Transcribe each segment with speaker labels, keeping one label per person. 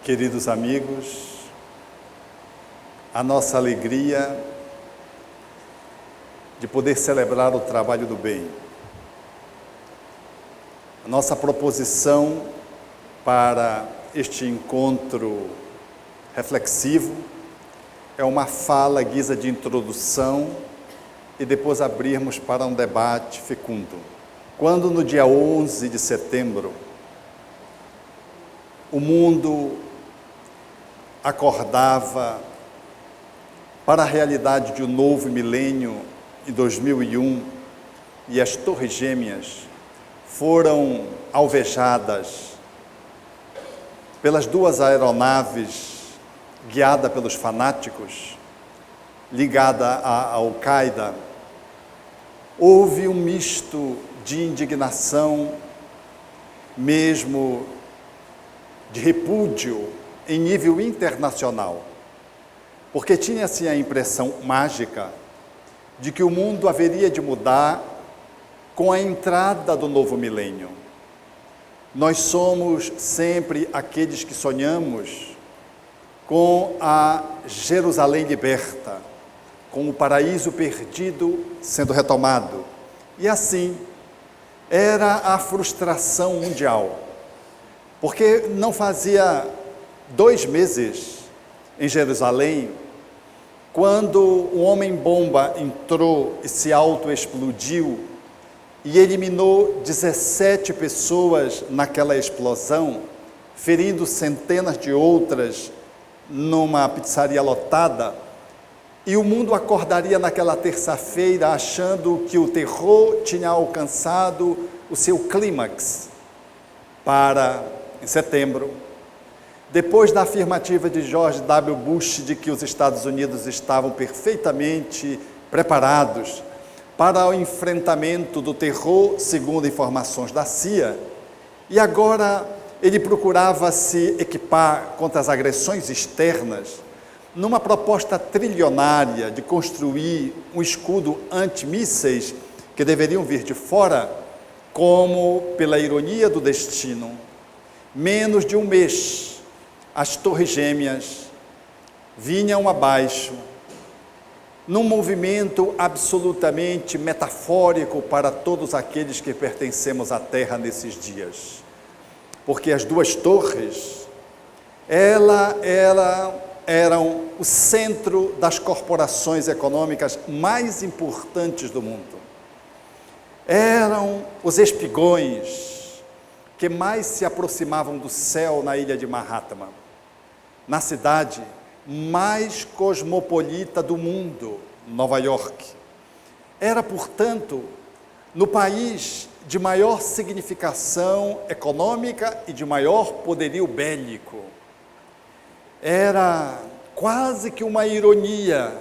Speaker 1: Queridos amigos, a nossa alegria de poder celebrar o trabalho do bem. A nossa proposição para este encontro reflexivo é uma fala à guisa de introdução e depois abrirmos para um debate fecundo. Quando no dia 11 de setembro, o mundo acordava para a realidade de um novo milênio em 2001 e as Torres Gêmeas foram alvejadas pelas duas aeronaves guiadas pelos fanáticos, ligada à Al-Qaeda, houve um misto de indignação, mesmo de repúdio em nível internacional, porque tinha-se a impressão mágica de que o mundo haveria de mudar com a entrada do novo milênio. Nós somos sempre aqueles que sonhamos com a Jerusalém liberta, com o paraíso perdido sendo retomado. E assim, era a frustração mundial, porque não fazia 2 meses em Jerusalém, quando o homem-bomba entrou e se autoexplodiu e eliminou 17 pessoas naquela explosão, ferindo centenas de outras numa pizzaria lotada, e o mundo acordaria naquela terça-feira achando que o terror tinha alcançado o seu clímax para, em setembro, depois da afirmativa de George W. Bush de que os Estados Unidos estavam perfeitamente preparados para o enfrentamento do terror, segundo informações da CIA, e agora ele procurava se equipar contra as agressões externas numa proposta trilionária de construir um escudo antimísseis que deveriam vir de fora, como, pela ironia do destino, menos de um mês, as Torres Gêmeas vinham abaixo, num movimento absolutamente metafórico para todos aqueles que pertencemos à Terra nesses dias. Porque as duas torres, eram o centro das corporações econômicas mais importantes do mundo. Eram os espigões que mais se aproximavam do céu na ilha de Mahatma, na cidade mais cosmopolita do mundo, Nova York. Era, portanto, no país de maior significação econômica e de maior poderio bélico. Era quase que uma ironia,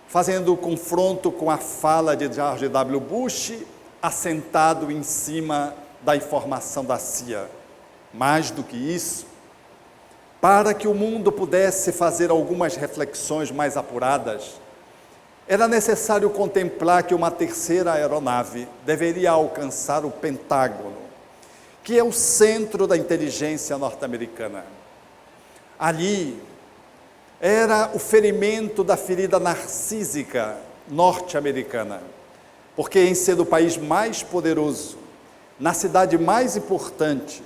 Speaker 1: fazendo o confronto com a fala de George W. Bush, assentado em cima da informação da CIA. Mais do que isso, para que o mundo pudesse fazer algumas reflexões mais apuradas, era necessário contemplar que uma terceira aeronave deveria alcançar o Pentágono, que é o centro da inteligência norte-americana. Ali era o ferimento da ferida narcísica norte-americana, porque em ser o país mais poderoso, na cidade mais importante,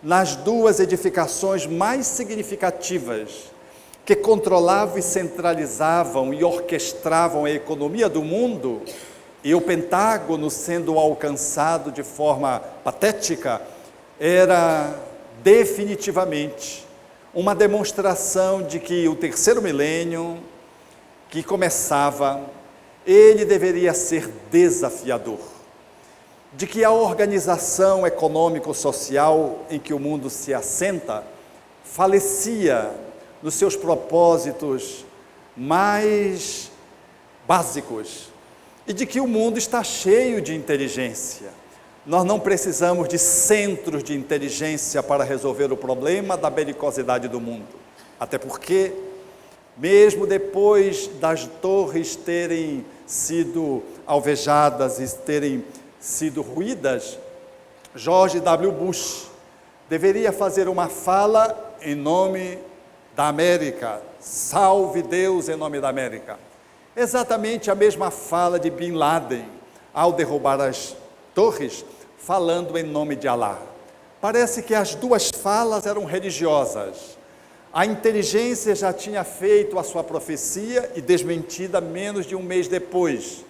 Speaker 1: nas duas edificações mais significativas, que controlavam e centralizavam e orquestravam a economia do mundo, e o Pentágono sendo alcançado de forma patética, era definitivamente uma demonstração de que o terceiro milênio, que começava, ele deveria ser desafiador, de que a organização econômico-social em que o mundo se assenta falecia nos seus propósitos mais básicos e de que o mundo está cheio de inteligência. Nós não precisamos de centros de inteligência para resolver o problema da belicosidade do mundo, até porque, mesmo depois das torres terem sido alvejadas e terem sido ruídas, George W. Bush deveria fazer uma fala em nome da América. Salve Deus em nome da América. Exatamente a mesma fala de Bin Laden ao derrubar as torres, falando em nome de Alá. Parece que as duas falas eram religiosas. A inteligência já tinha feito a sua profecia e desmentida menos de um mês depois.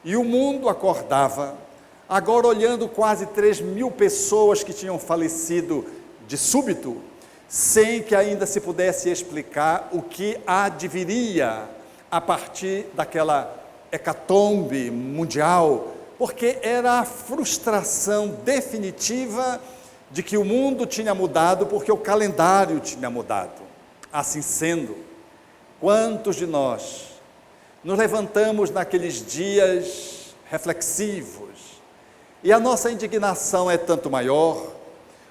Speaker 1: E o mundo acordava, agora olhando quase 3.000 pessoas que tinham falecido de súbito, sem que ainda se pudesse explicar o que adviria a partir daquela hecatombe mundial, porque era a frustração definitiva de que o mundo tinha mudado porque o calendário tinha mudado. Assim sendo, quantos de nós nos levantamos naqueles dias reflexivos e a nossa indignação é tanto maior,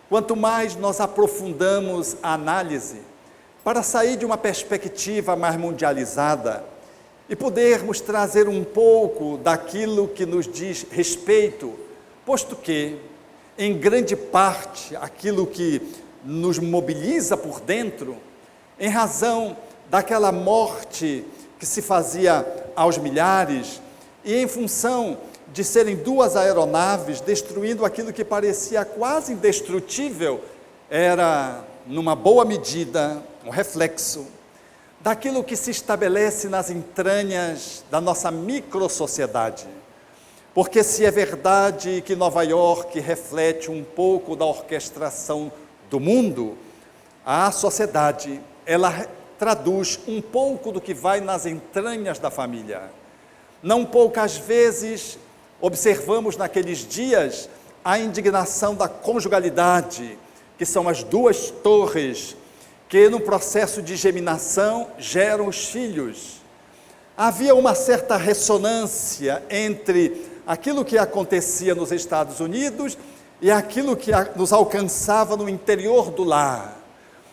Speaker 1: quanto mais nós aprofundamos a análise para sair de uma perspectiva mais mundializada e podermos trazer um pouco daquilo que nos diz respeito, posto que, em grande parte, aquilo que nos mobiliza por dentro, em razão daquela morte que se fazia aos milhares e em função de serem 2 aeronaves destruindo aquilo que parecia quase indestrutível, era, numa boa medida, um reflexo daquilo que se estabelece nas entranhas da nossa microsociedade. Porque se é verdade que Nova York reflete um pouco da orquestração do mundo, a sociedade, ela traduz um pouco do que vai nas entranhas da família. Não poucas vezes observamos naqueles dias a indignação da conjugalidade, que são as 2 torres que no processo de geminação geram os filhos. Havia uma certa ressonância entre aquilo que acontecia nos Estados Unidos e aquilo que nos alcançava no interior do lar.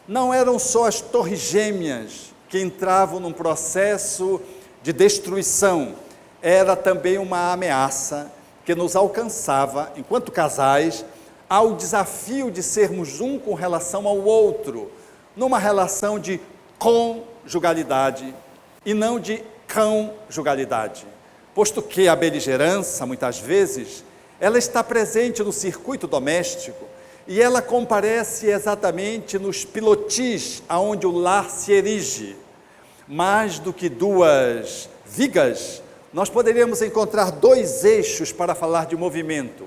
Speaker 1: Não eram só as torres gêmeas que entravam num processo de destruição, era também uma ameaça que nos alcançava, enquanto casais, ao desafio de sermos um com relação ao outro, numa relação de conjugalidade e não de conjugalidade, posto que a beligerância, muitas vezes, ela está presente no circuito doméstico e ela comparece exatamente nos pilotis, aonde o lar se erige. Mais do que 2 vigas, nós poderíamos encontrar 2 eixos para falar de movimento,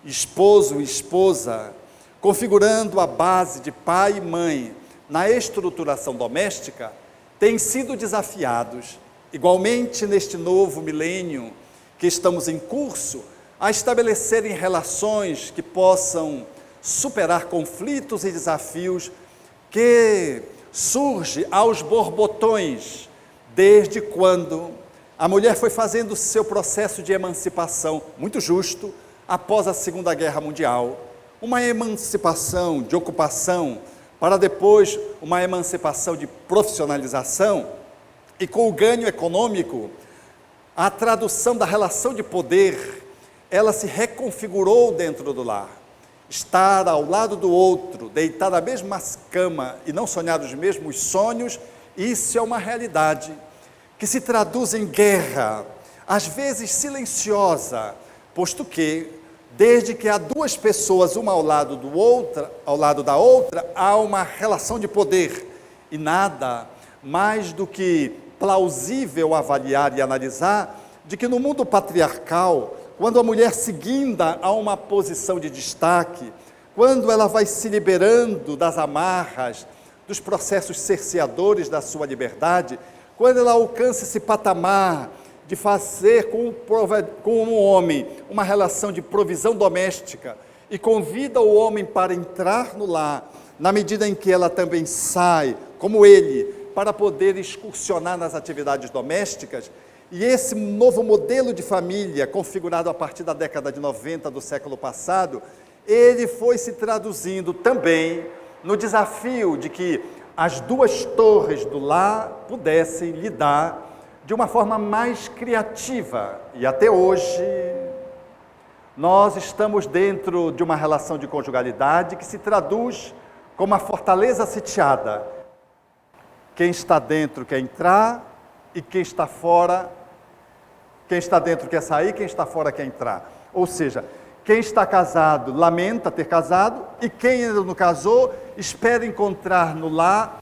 Speaker 1: esposo e esposa, configurando a base de pai e mãe na estruturação doméstica, têm sido desafiados, igualmente neste novo milênio que estamos em curso, a estabelecerem relações que possam superar conflitos e desafios que surgem aos borbotões, desde quando a mulher foi fazendo o seu processo de emancipação, muito justo, após a Segunda Guerra Mundial, uma emancipação de ocupação, para depois uma emancipação de profissionalização, e com o ganho econômico, a tradução da relação de poder, ela se reconfigurou dentro do lar. Estar ao lado do outro, deitar na mesma cama e não sonhar os mesmos sonhos, isso é uma realidade que se traduz em guerra, às vezes silenciosa, posto que, desde que há 2 pessoas, uma ao lado da outra, há uma relação de poder, e nada mais do que plausível avaliar e analisar, de que no mundo patriarcal, quando a mulher se guinda a uma posição de destaque, quando ela vai se liberando das amarras, dos processos cerceadores da sua liberdade, quando ela alcança esse patamar de fazer com o homem uma relação de provisão doméstica e convida o homem para entrar no lar, na medida em que ela também sai, como ele, para poder excursionar nas atividades domésticas, e esse novo modelo de família, configurado a partir da década de 90 do século passado, ele foi se traduzindo também no desafio de que as 2 torres do lar pudessem lidar de uma forma mais criativa. E até hoje, nós estamos dentro de uma relação de conjugalidade que se traduz como a fortaleza sitiada. Quem está dentro quer entrar e quem está fora, quem está dentro quer sair, quem está fora quer entrar. Ou seja, quem está casado lamenta ter casado e quem ainda não casou espera encontrar no lar,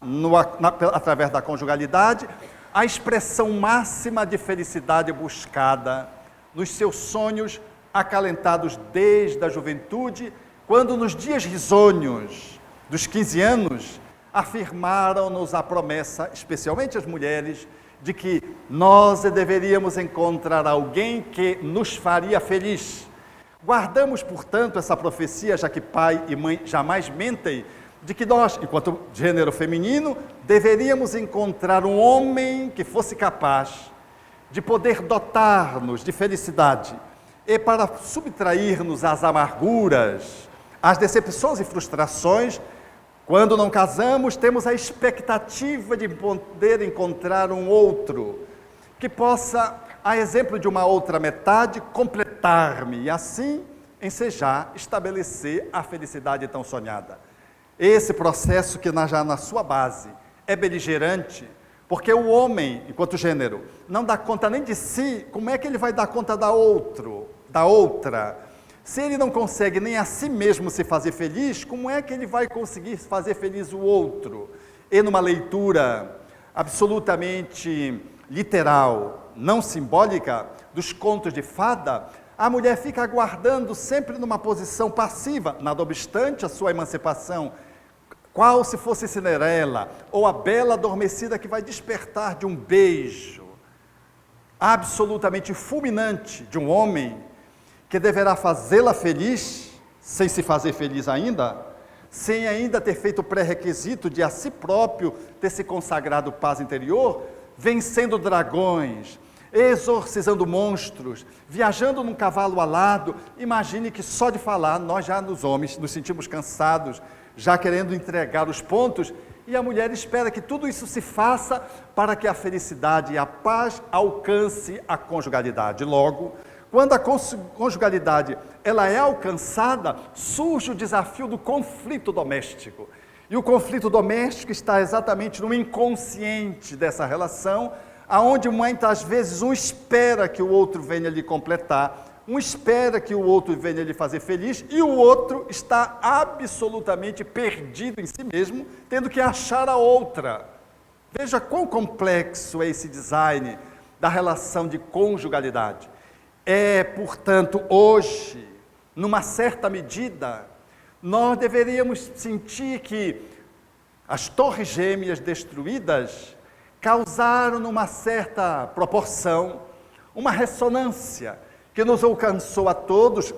Speaker 1: através da conjugalidade, a expressão máxima de felicidade buscada nos seus sonhos acalentados desde a juventude, quando nos dias risonhos dos 15 anos afirmaram-nos a promessa, especialmente as mulheres, de que nós deveríamos encontrar alguém que nos faria feliz. Guardamos, portanto, essa profecia, já que pai e mãe jamais mentem, de que nós, enquanto gênero feminino, deveríamos encontrar um homem que fosse capaz de poder dotar-nos de felicidade e para subtrair-nos às amarguras, às decepções e frustrações. Quando não casamos, temos a expectativa de poder encontrar um outro que possa, a exemplo de uma outra metade, completar-me e assim ensejar, estabelecer a felicidade tão sonhada. Esse processo que já na sua base é beligerante, porque o homem, enquanto gênero, não dá conta nem de si, como é que ele vai dar conta da outra? Se ele não consegue nem a si mesmo se fazer feliz, como é que ele vai conseguir fazer feliz o outro? E numa leitura absolutamente literal, não simbólica, dos contos de fada, a mulher fica aguardando sempre numa posição passiva, nada obstante a sua emancipação, qual se fosse Cinderela, ou a bela adormecida que vai despertar de um beijo absolutamente fulminante de um homem que deverá fazê-la feliz, sem se fazer feliz ainda, sem ainda ter feito o pré-requisito de a si próprio ter se consagrado paz interior, vencendo dragões, exorcizando monstros, viajando num cavalo alado. Imagine que só de falar, nós já nos homens nos sentimos cansados, já querendo entregar os pontos, e a mulher espera que tudo isso se faça para que a felicidade e a paz alcance a conjugalidade. Logo, quando a conjugalidade ela é alcançada, surge o desafio do conflito doméstico. E o conflito doméstico está exatamente no inconsciente dessa relação, aonde muitas vezes um espera que o outro venha lhe completar, um espera que o outro venha lhe fazer feliz, e o outro está absolutamente perdido em si mesmo, tendo que achar a outra. Veja quão complexo é esse design da relação de conjugalidade. É, portanto, hoje, numa certa medida, nós deveríamos sentir que as torres gêmeas destruídas causaram, numa certa proporção, uma ressonância que nos alcançou a todos,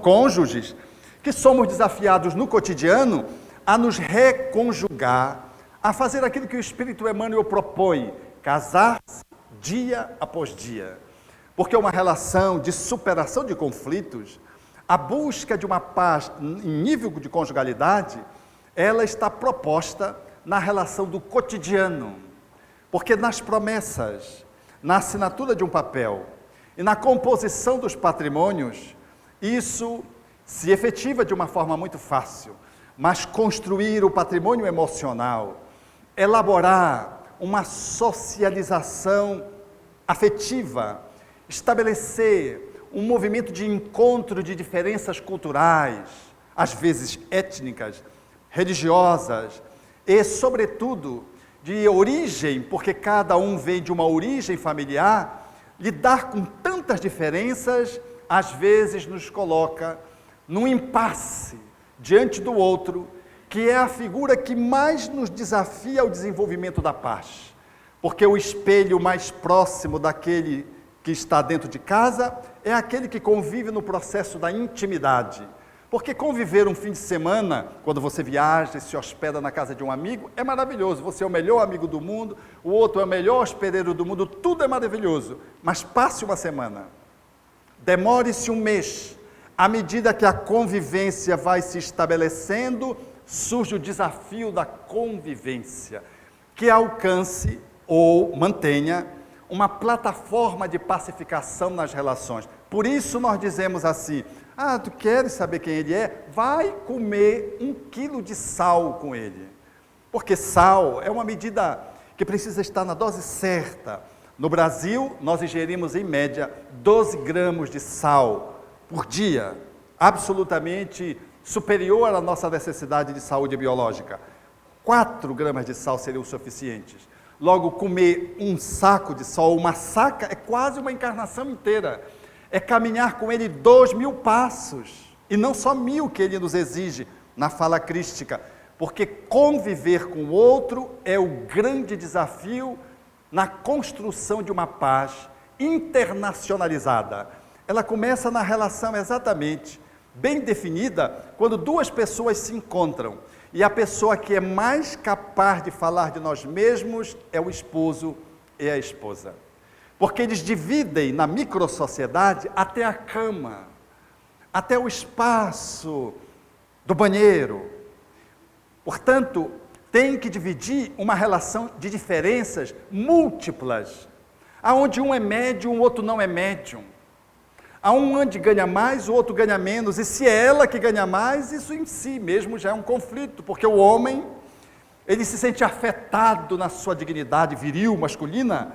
Speaker 1: cônjuges, que somos desafiados no cotidiano a nos reconjugar, a fazer aquilo que o Espírito Emmanuel propõe, casar-se dia após dia. Porque uma relação de superação de conflitos, a busca de uma paz em nível de conjugalidade, ela está proposta na relação do cotidiano. Porque nas promessas, na assinatura de um papel e na composição dos patrimônios, isso se efetiva de uma forma muito fácil. Mas construir o patrimônio emocional, elaborar uma socialização afetiva, estabelecer um movimento de encontro de diferenças culturais, às vezes étnicas, religiosas e, sobretudo, de origem, porque cada um vem de uma origem familiar, lidar com tantas diferenças, às vezes nos coloca num impasse diante do outro, que é a figura que mais nos desafia ao desenvolvimento da paz. Porque o espelho mais próximo daquele que está dentro de casa é aquele que convive no processo da intimidade. Porque conviver um fim de semana, quando você viaja e se hospeda na casa de um amigo, é maravilhoso. Você é o melhor amigo do mundo, o outro é o melhor hospedeiro do mundo, tudo é maravilhoso. Mas passe uma semana, demore-se um mês, à medida que a convivência vai se estabelecendo, surge o desafio da convivência, que alcance ou mantenha uma plataforma de pacificação nas relações. Por isso nós dizemos assim, Ah, tu queres saber quem ele é? Vai comer 1 quilo de sal com ele. Porque sal é uma medida que precisa estar na dose certa. No Brasil, nós ingerimos em média 12 gramas de sal por dia, absolutamente superior à nossa necessidade de saúde biológica. 4 gramas de sal seriam suficientes. Logo, comer um saco de sal, uma saca, é quase uma encarnação inteira. É caminhar com ele 2.000 passos, e não só 1.000 que ele nos exige na fala crística, porque conviver com o outro é o grande desafio na construção de uma paz internacionalizada. Ela começa na relação exatamente bem definida, quando 2 pessoas se encontram, e a pessoa que é mais capaz de falar de nós mesmos é o esposo e a esposa. Porque eles dividem na microsociedade até a cama, até o espaço do banheiro. Portanto, tem que dividir uma relação de diferenças múltiplas, aonde um é médium, o outro não é médium. Há um onde ganha mais, o outro ganha menos, e se é ela que ganha mais, isso em si mesmo já é um conflito, porque o homem, ele se sente afetado na sua dignidade viril, masculina,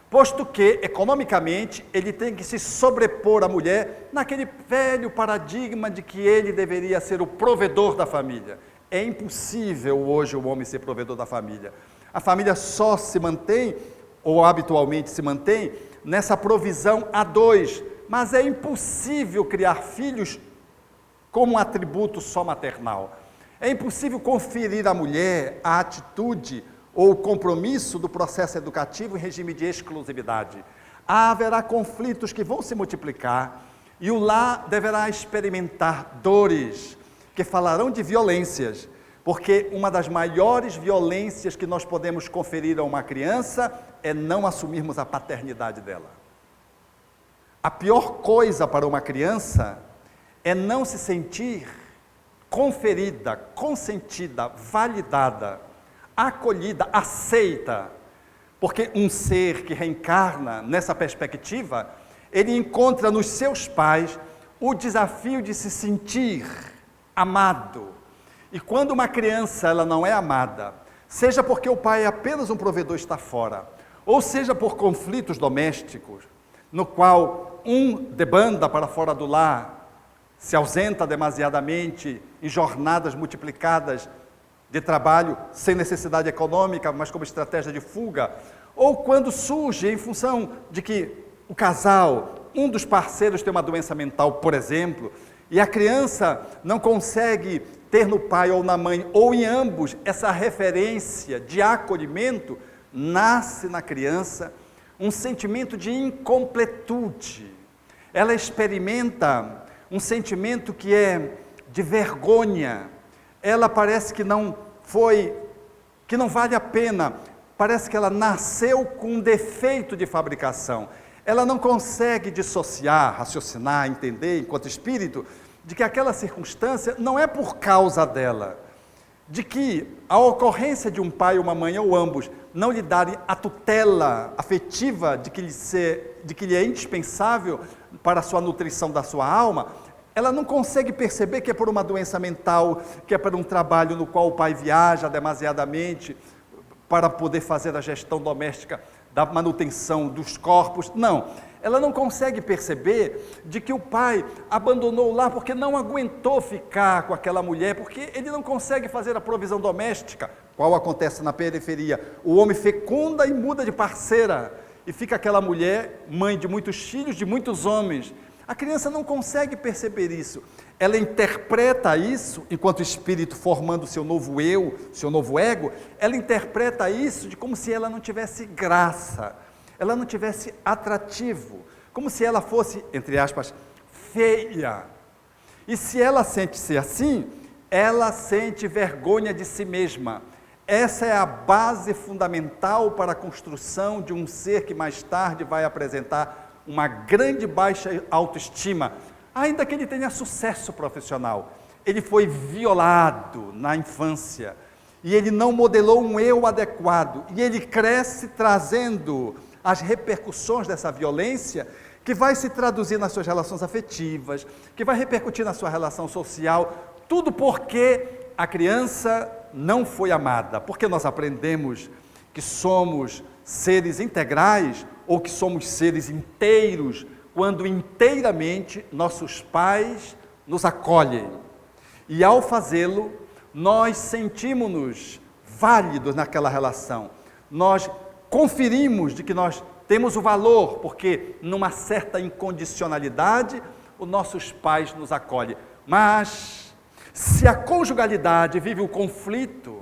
Speaker 1: posto que, economicamente, ele tem que se sobrepor à mulher naquele velho paradigma de que ele deveria ser o provedor da família. É impossível hoje o homem ser provedor da família. A família só se mantém, ou habitualmente se mantém, nessa provisão a 2, mas é impossível criar filhos como um atributo só maternal. É impossível conferir à mulher a atitude ou o compromisso do processo educativo em regime de exclusividade. Haverá conflitos que vão se multiplicar e o lar deverá experimentar dores que falarão de violências, porque uma das maiores violências que nós podemos conferir a uma criança é não assumirmos a paternidade dela. A pior coisa para uma criança é não se sentir conferida, consentida, validada, acolhida, aceita, porque um ser que reencarna nessa perspectiva, ele encontra nos seus pais o desafio de se sentir amado. E quando uma criança ela não é amada, seja porque o pai é apenas um provedor e está fora, ou seja por conflitos domésticos, no qual um debanda para fora do lar, se ausenta demasiadamente em jornadas multiplicadas de trabalho sem necessidade econômica, mas como estratégia de fuga, ou quando surge em função de que o casal, um dos parceiros tem uma doença mental, por exemplo, e a criança não consegue ter no pai ou na mãe, ou em ambos, essa referência de acolhimento, nasce na criança um sentimento de incompletude. Ela experimenta um sentimento que é de vergonha. Ela parece que não vale a pena. Parece que ela nasceu com um defeito de fabricação. Ela não consegue dissociar, raciocinar, entender, enquanto espírito, de que aquela circunstância não é por causa dela, de que a ocorrência de um pai ou uma mãe, ou ambos, não lhe darem a tutela afetiva de que lhe é indispensável para a sua nutrição da sua alma, ela não consegue perceber que é por uma doença mental, que é por um trabalho no qual o pai viaja demasiadamente para poder fazer a gestão doméstica da manutenção dos corpos. Não, ela não consegue perceber de que o pai abandonou o lar porque não aguentou ficar com aquela mulher, porque ele não consegue fazer a provisão doméstica, qual acontece na periferia. O homem fecunda e muda de parceira, e fica aquela mulher, mãe de muitos filhos, de muitos homens. A criança não consegue perceber isso. Ela interpreta isso, enquanto espírito formando seu novo eu, seu novo ego, ela interpreta isso de como se ela não tivesse graça, ela não tivesse atrativo, como se ela fosse, entre aspas, feia. E se ela sente-se assim, ela sente vergonha de si mesma. Essa é a base fundamental para a construção de um ser que mais tarde vai apresentar uma grande baixa autoestima, ainda que ele tenha sucesso profissional. Ele foi violado na infância, e ele não modelou um eu adequado, e ele cresce trazendo as repercussões dessa violência, que vai se traduzir nas suas relações afetivas, que vai repercutir na sua relação social, tudo porque a criança não foi amada, porque nós aprendemos que somos seres integrais ou que somos seres inteiros, quando inteiramente nossos pais nos acolhem. E ao fazê-lo, nós sentimos-nos válidos naquela relação. Nós conferimos de que nós temos o valor, porque numa certa incondicionalidade, os nossos pais nos acolhem. Mas, se a conjugalidade vive o conflito,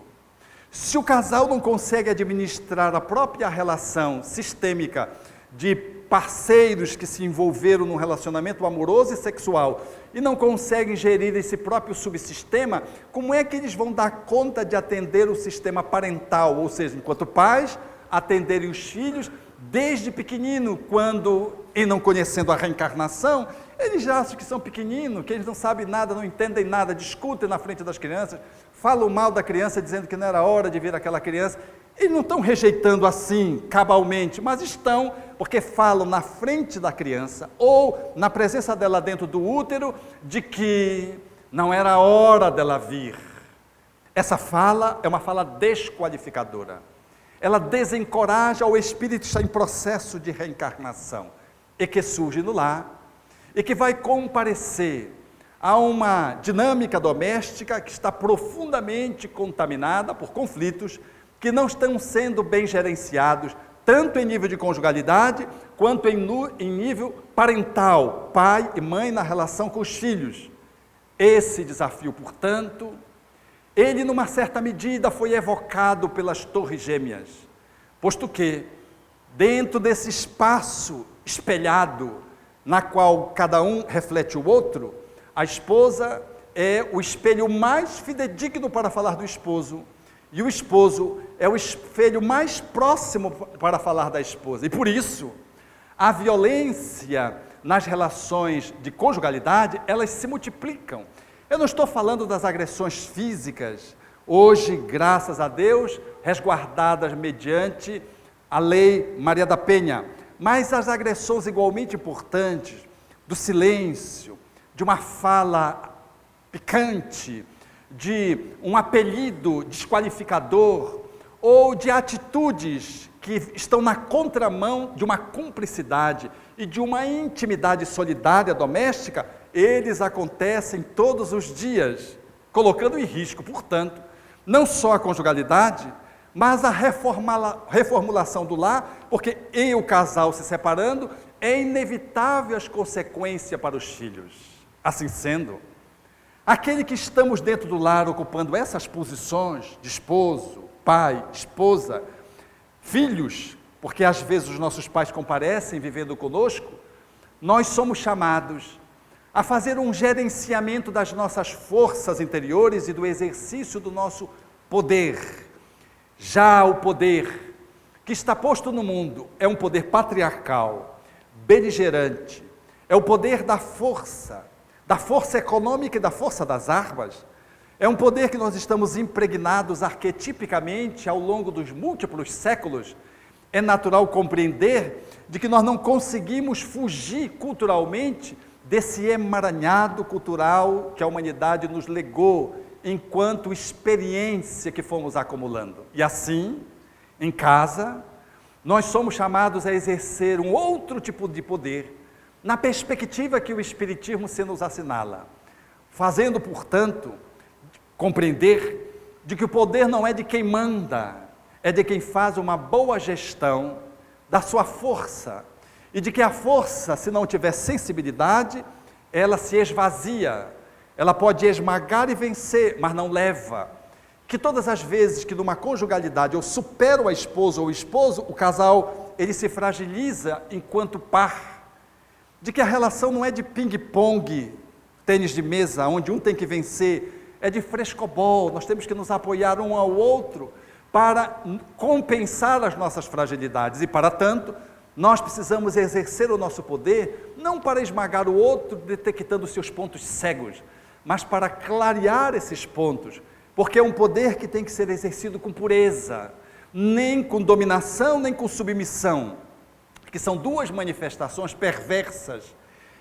Speaker 1: se o casal não consegue administrar a própria relação sistêmica de parceiros que se envolveram num relacionamento amoroso e sexual e não conseguem gerir esse próprio subsistema, como é que eles vão dar conta de atender o sistema parental, ou seja, enquanto pais, atenderem os filhos desde pequenino, quando, e não conhecendo a reencarnação, eles já acham que são pequeninos, que eles não sabem nada, não entendem nada, discutem na frente das crianças, falam mal da criança, dizendo que não era hora de vir aquela criança. Eles não estão rejeitando assim, cabalmente, mas estão, porque falam na frente da criança, ou na presença dela dentro do útero, de que não era hora dela vir. Essa fala é uma fala desqualificadora. Ela desencoraja o espírito que está em processo de reencarnação, e que surge no lar, e que vai comparecer a uma dinâmica doméstica que está profundamente contaminada por conflitos que não estão sendo bem gerenciados, tanto em nível de conjugalidade, quanto em nível parental, pai e mãe na relação com os filhos. Esse desafio, portanto, ele numa certa medida foi evocado pelas Torres Gêmeas, posto que, dentro desse espaço espelhado, na qual cada um reflete o outro, a esposa é o espelho mais fidedigno para falar do esposo, e o esposo é o espelho mais próximo para falar da esposa. E por isso, a violência nas relações de conjugalidade, elas se multiplicam. Eu não estou falando das agressões físicas, hoje, graças a Deus, resguardadas mediante a Lei Maria da Penha, mas as agressões igualmente importantes, do silêncio, de uma fala picante, de um apelido desqualificador, ou de atitudes que estão na contramão de uma cumplicidade e de uma intimidade solidária doméstica, eles acontecem todos os dias, colocando em risco, portanto, não só a conjugalidade, mas a reformulação do lar, porque em o casal se separando, é inevitável as consequências para os filhos. Assim sendo, aquele que estamos dentro do lar ocupando essas posições de esposo, pai, esposa, filhos, porque às vezes os nossos pais comparecem vivendo conosco, nós somos chamados a fazer um gerenciamento das nossas forças interiores e do exercício do nosso poder. Já o poder que está posto no mundo é um poder patriarcal, beligerante, é o poder da força econômica e da força das armas. É um poder que nós estamos impregnados arquetipicamente ao longo dos múltiplos séculos. É natural compreender de que nós não conseguimos fugir culturalmente desse emaranhado cultural que a humanidade nos legou enquanto experiência que fomos acumulando. E assim, em casa, nós somos chamados a exercer um outro tipo de poder, na perspectiva que o Espiritismo se nos assinala, fazendo, portanto, compreender de que o poder não é de quem manda, é de quem faz uma boa gestão da sua força, e de que a força, se não tiver sensibilidade, ela se esvazia, ela pode esmagar e vencer, mas não leva. Que todas as vezes que numa conjugalidade eu supero a esposa ou o esposo, o casal, ele se fragiliza enquanto par, de que a relação não é de ping-pong, tênis de mesa, onde um tem que vencer, é de frescobol, nós temos que nos apoiar um ao outro para compensar as nossas fragilidades, e para tanto, nós precisamos exercer o nosso poder, não para esmagar o outro, detectando seus pontos cegos, mas para clarear esses pontos, porque é um poder que tem que ser exercido com pureza, nem com dominação, nem com submissão, que que são duas manifestações perversas,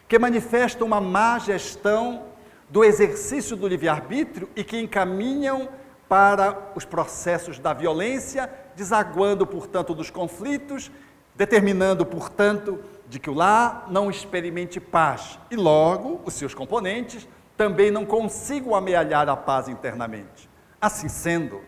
Speaker 1: que manifestam uma má gestão do exercício do livre-arbítrio e que encaminham para os processos da violência, desaguando, portanto, dos conflitos, determinando, portanto, de que o lar não experimente paz e, logo, os seus componentes também não consigam amealhar a paz internamente. Assim sendo,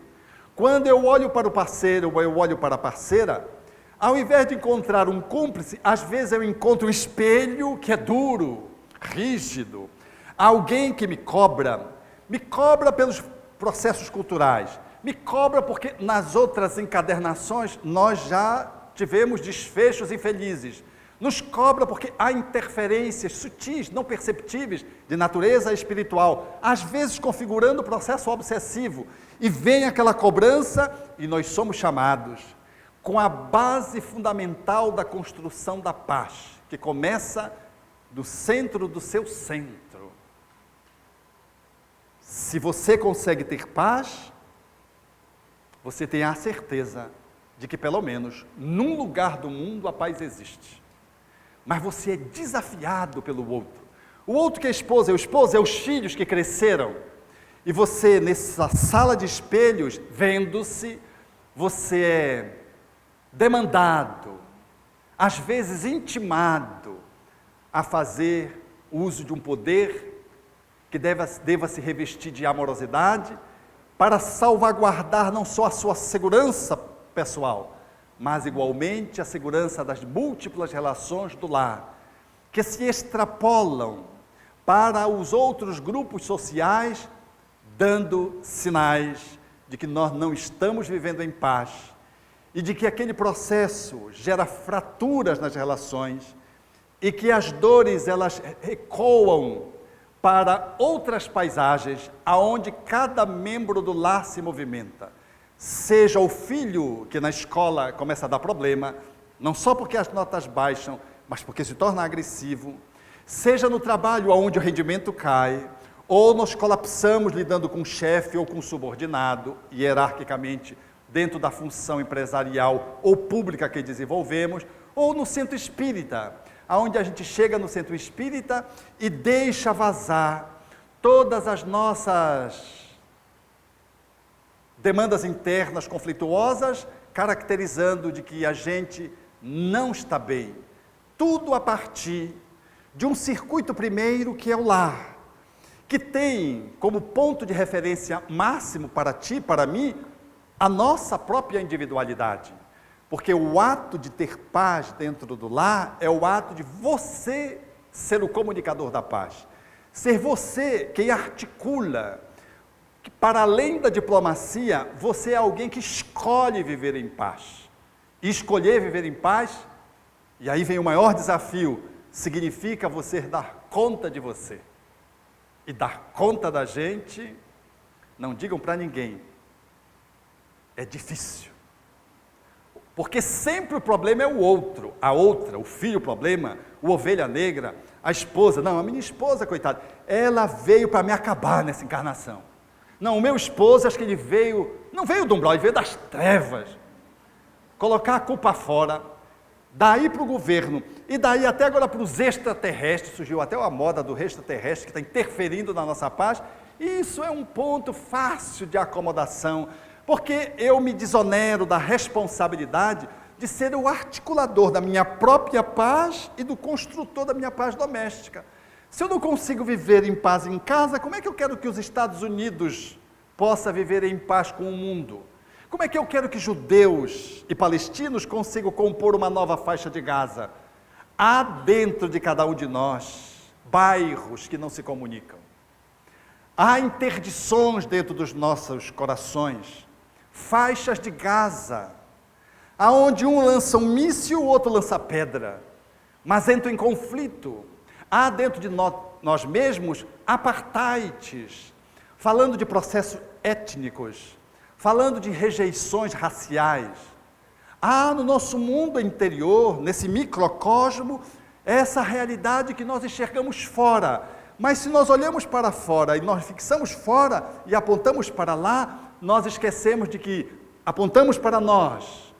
Speaker 1: quando eu olho para o parceiro ou eu olho para a parceira, ao invés de encontrar um cúmplice, às vezes eu encontro um espelho que é duro, rígido, alguém que me cobra pelos processos culturais, me cobra porque nas outras encadernações nós já tivemos desfechos infelizes, nos cobra porque há interferências sutis, não perceptíveis, de natureza espiritual, às vezes configurando o processo obsessivo, e vem aquela cobrança e nós somos chamados, com a base fundamental da construção da paz, que começa do centro do seu centro. Se você consegue ter paz, você tem a certeza de que pelo menos num lugar do mundo a paz existe. Mas você é desafiado pelo outro. O outro que é esposa, é o esposo, é os filhos que cresceram. E você, nessa sala de espelhos, vendo-se, você é demandado, às vezes intimado, a fazer uso de um poder que deva se revestir de amorosidade para salvaguardar não só a sua segurança pessoal, mas igualmente a segurança das múltiplas relações do lar, que se extrapolam para os outros grupos sociais, dando sinais de que nós não estamos vivendo em paz e de que aquele processo gera fraturas nas relações e que as dores elas ecoam para outras paisagens aonde cada membro do lar se movimenta. Seja o filho que na escola começa a dar problema, não só porque as notas baixam, mas porque se torna agressivo, seja no trabalho onde o rendimento cai, ou nós colapsamos lidando com o chefe ou com o subordinado, hierarquicamente, dentro da função empresarial ou pública que desenvolvemos, ou no centro espírita, onde a gente chega no centro espírita e deixa vazar todas as nossas demandas internas conflituosas, caracterizando de que a gente não está bem. Tudo a partir de um circuito primeiro que é o lar, que tem como ponto de referência máximo para ti, para mim, a nossa própria individualidade. Porque o ato de ter paz dentro do lar é o ato de você ser o comunicador da paz. Ser você quem articula, que para além da diplomacia, você é alguém que escolhe viver em paz. E escolher viver em paz, e aí vem o maior desafio, significa você dar conta de você. E dar conta da gente, não digam para ninguém, é difícil. Porque sempre o problema é o outro, a outra, o filho o problema, o ovelha negra, a esposa. Não, a minha esposa, coitada, ela veio para me acabar nessa encarnação. Não, o meu esposo, acho que ele veio, não veio do umbral, ele veio das trevas. Colocar a culpa fora, daí para o governo, e daí até agora para os extraterrestres, surgiu até uma moda do extraterrestre que está interferindo na nossa paz, e isso é um ponto fácil de acomodação, porque eu me desonero da responsabilidade de ser o articulador da minha própria paz e do construtor da minha paz doméstica. Se eu não consigo viver em paz em casa, como é que eu quero que os Estados Unidos possam viver em paz com o mundo? Como é que eu quero que judeus e palestinos consigam compor uma nova faixa de Gaza? Há dentro de cada um de nós bairros que não se comunicam. Há interdições dentro dos nossos corações, faixas de Gaza, aonde um lança um míssil, o outro lança pedra, mas entram em conflito. Há dentro de nós mesmos apartheids, falando de processos étnicos, falando de rejeições raciais. Há no nosso mundo interior, nesse microcosmo, essa realidade que nós enxergamos fora. Mas se nós olhamos para fora e nós fixamos fora e apontamos para lá, nós esquecemos de que apontamos para nós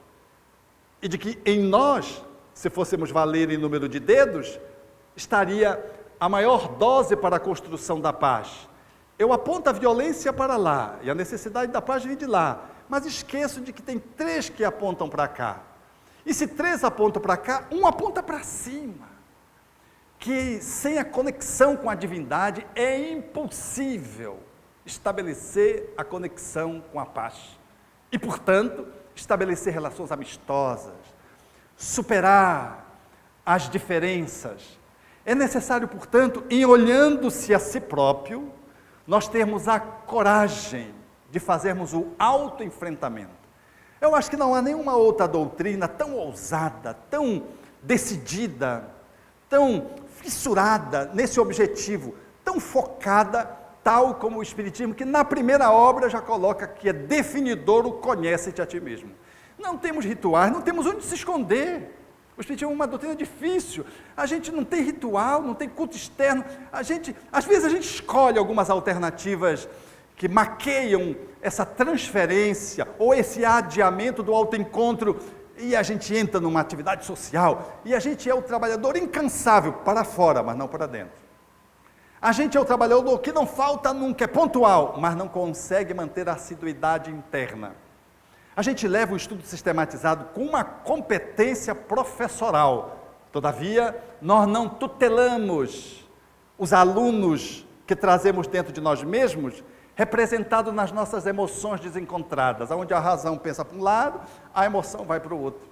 Speaker 1: e de que em nós se fôssemos valer em número de dedos, estaria a maior dose para a construção da paz. Eu aponto a violência para lá, e a necessidade da paz vem de lá, mas esqueço de que tem 3 que apontam para cá. E se 3 apontam para cá, um aponta para cima. Que sem a conexão com a divindade é impossível estabelecer a conexão com a paz. E, portanto, estabelecer relações amistosas, superar as diferenças. É necessário, portanto, em olhando-se a si próprio, nós termos a coragem de fazermos o autoenfrentamento. Eu acho que não há nenhuma outra doutrina tão ousada, tão decidida, tão fissurada nesse objetivo, tão focada, tal como o Espiritismo, que na primeira obra já coloca que é definidor o conhece-te a ti mesmo. Não temos rituais, não temos onde se esconder. O Espiritismo é uma doutrina difícil. A gente não tem ritual, não tem culto externo. Às vezes a gente escolhe algumas alternativas que maqueiam essa transferência ou esse adiamento do autoencontro, e a gente entra numa atividade social, e a gente é o trabalhador incansável para fora, mas não para dentro. A gente é o trabalhador que não falta nunca, é pontual, mas não consegue manter a assiduidade interna. A gente leva o estudo sistematizado com uma competência professoral. Todavia, nós não tutelamos os alunos que trazemos dentro de nós mesmos, representado nas nossas emoções desencontradas, onde a razão pensa para um lado, a emoção vai para o outro.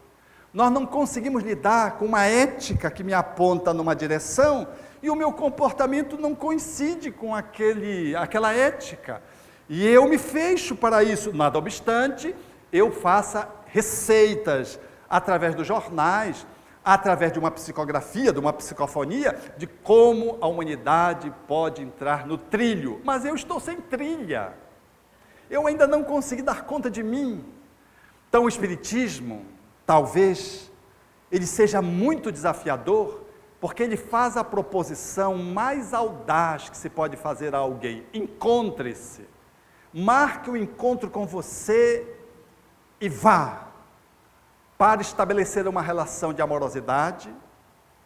Speaker 1: Nós não conseguimos lidar com uma ética que me aponta numa direção e o meu comportamento não coincide com aquela ética. E eu me fecho para isso. Nada obstante, eu faça receitas através dos jornais, através de uma psicografia, de uma psicofonia, de como a humanidade pode entrar no trilho. Mas eu estou sem trilha. Eu ainda não consegui dar conta de mim. Então o Espiritismo, talvez, ele seja muito desafiador, porque ele faz a proposição mais audaz que se pode fazer a alguém. Encontre-se. Marque o encontro com você e vá para estabelecer uma relação de amorosidade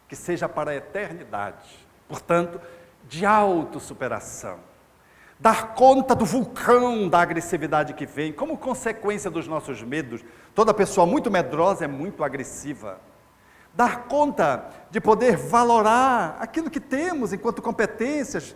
Speaker 1: que seja para a eternidade. Portanto, de autossuperação. Dar conta do vulcão da agressividade que vem, como consequência dos nossos medos. Toda pessoa muito medrosa é muito agressiva. Dar conta de poder valorar aquilo que temos enquanto competências,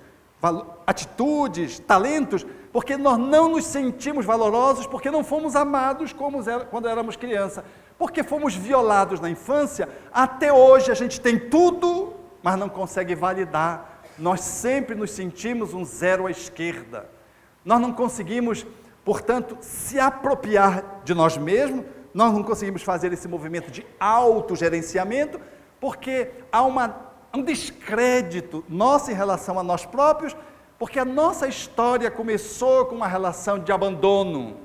Speaker 1: atitudes, talentos, porque nós não nos sentimos valorosos, porque não fomos amados quando éramos criança, porque fomos violados na infância. Até hoje a gente tem tudo, mas não consegue validar. Nós sempre nos sentimos um zero à esquerda. Nós não conseguimos, portanto, se apropriar de nós mesmos, nós não conseguimos fazer esse movimento de autogerenciamento, porque há um descrédito nosso em relação a nós próprios, porque a nossa história começou com uma relação de abandono,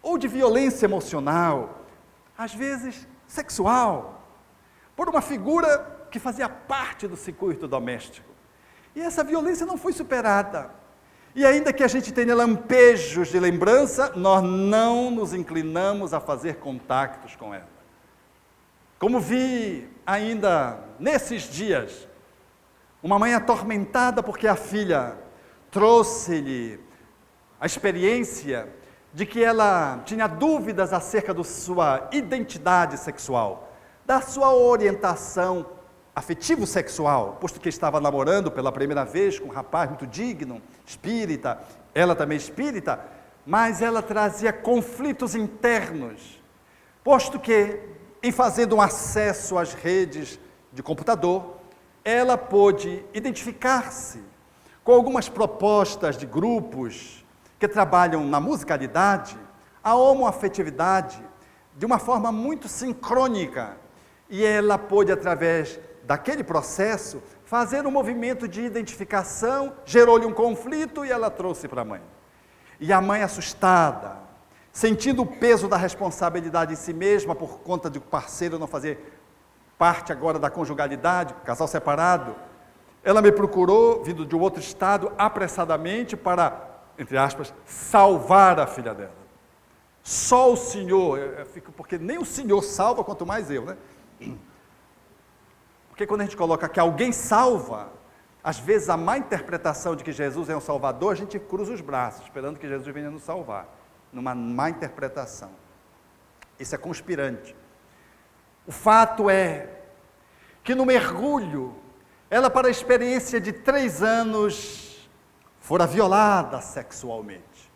Speaker 1: ou de violência emocional, às vezes sexual, por uma figura que fazia parte do circuito doméstico. E essa violência não foi superada. E ainda que a gente tenha lampejos de lembrança, nós não nos inclinamos a fazer contactos com ela. Como vi ainda nesses dias, uma mãe atormentada porque a filha trouxe-lhe a experiência de que ela tinha dúvidas acerca da sua identidade sexual, da sua orientação afetivo-sexual, posto que estava namorando pela primeira vez com um rapaz muito digno, espírita, ela também espírita, mas ela trazia conflitos internos, posto que, em fazendo um acesso às redes de computador, ela pôde identificar-se com algumas propostas de grupos que trabalham na musicalidade, a homoafetividade, de uma forma muito sincrônica, e ela pôde, através daquele processo, fazer um movimento de identificação, gerou-lhe um conflito e ela trouxe para a mãe. E a mãe, assustada, sentindo o peso da responsabilidade em si mesma, por conta de o parceiro não fazer parte agora da conjugalidade, casal separado, ela me procurou, vindo de um outro estado, apressadamente para, entre aspas, salvar a filha dela. Só o Senhor, porque nem o Senhor salva, quanto mais eu, né? Porque quando a gente coloca que alguém salva, às vezes a má interpretação de que Jesus é um salvador, a gente cruza os braços, esperando que Jesus venha nos salvar. Numa má interpretação. Isso é conspirante. O fato é que no mergulho, ela, para a experiência de 3 anos, fora violada sexualmente,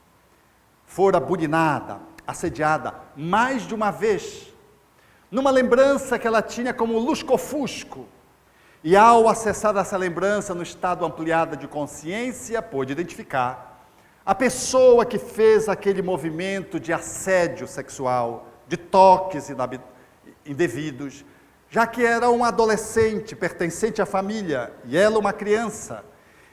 Speaker 1: fora bulinada, assediada mais de uma vez, numa lembrança que ela tinha como lusco-fusco, e ao acessar essa lembrança no estado ampliado de consciência, pôde identificar a pessoa que fez aquele movimento de assédio sexual, de toques indevidos, já que era um adolescente pertencente à família, e ela uma criança,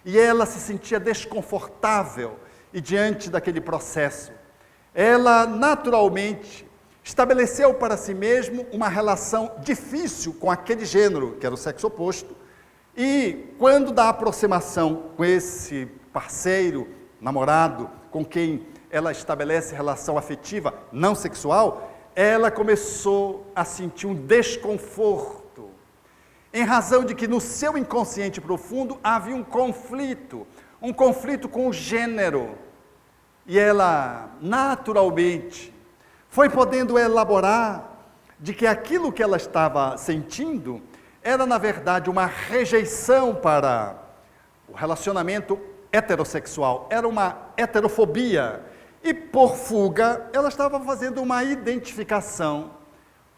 Speaker 1: e ela se sentia desconfortável e diante daquele processo. Ela naturalmente estabeleceu para si mesmo uma relação difícil com aquele gênero, que era o sexo oposto, e quando da aproximação com esse parceiro, namorado, com quem ela estabelece relação afetiva, não sexual, ela começou a sentir um desconforto, em razão de que no seu inconsciente profundo havia um conflito com o gênero, e ela naturalmente foi podendo elaborar de que aquilo que ela estava sentindo era na verdade uma rejeição para o relacionamento heterossexual, era uma heterofobia, e por fuga ela estava fazendo uma identificação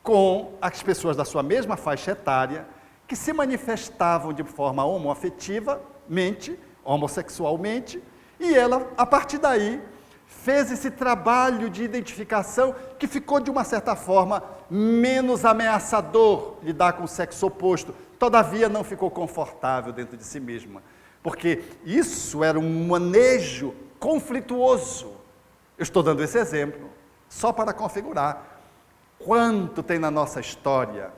Speaker 1: com as pessoas da sua mesma faixa etária, que se manifestavam de forma homoafetivamente, homossexualmente, e ela, a partir daí, fez esse trabalho de identificação que ficou, de uma certa forma, menos ameaçador lidar com o sexo oposto, todavia não ficou confortável dentro de si mesma, porque isso era um manejo conflituoso. Eu estou dando esse exemplo só para configurar quanto tem na nossa história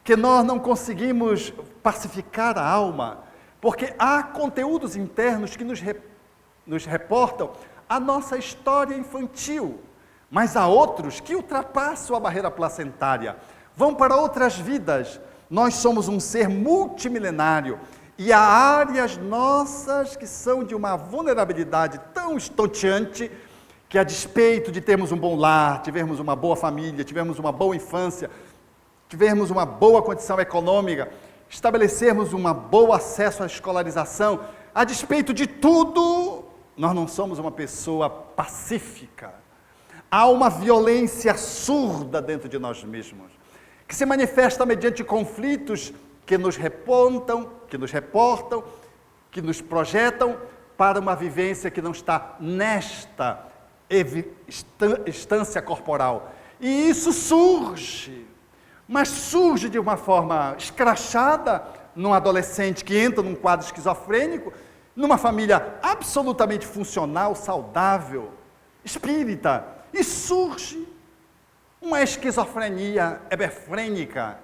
Speaker 1: que nós não conseguimos pacificar a alma, porque há conteúdos internos que nos reportam a nossa história infantil, mas há outros que ultrapassam a barreira placentária, vão para outras vidas. Nós somos um ser multimilenário, e há áreas nossas que são de uma vulnerabilidade tão estonteante, que a despeito de termos um bom lar, tivermos uma boa família, tivermos uma boa infância, tivermos uma boa condição econômica, estabelecermos um bom acesso à escolarização, a despeito de tudo, nós não somos uma pessoa pacífica. Há uma violência surda dentro de nós mesmos, que se manifesta mediante conflitos que nos reportam, que nos projetam para uma vivência que não está nesta instância corporal. E isso surge, mas surge de uma forma escrachada num adolescente que entra num quadro esquizofrênico, numa família absolutamente funcional, saudável, espírita, e surge uma esquizofrenia hebefrênica,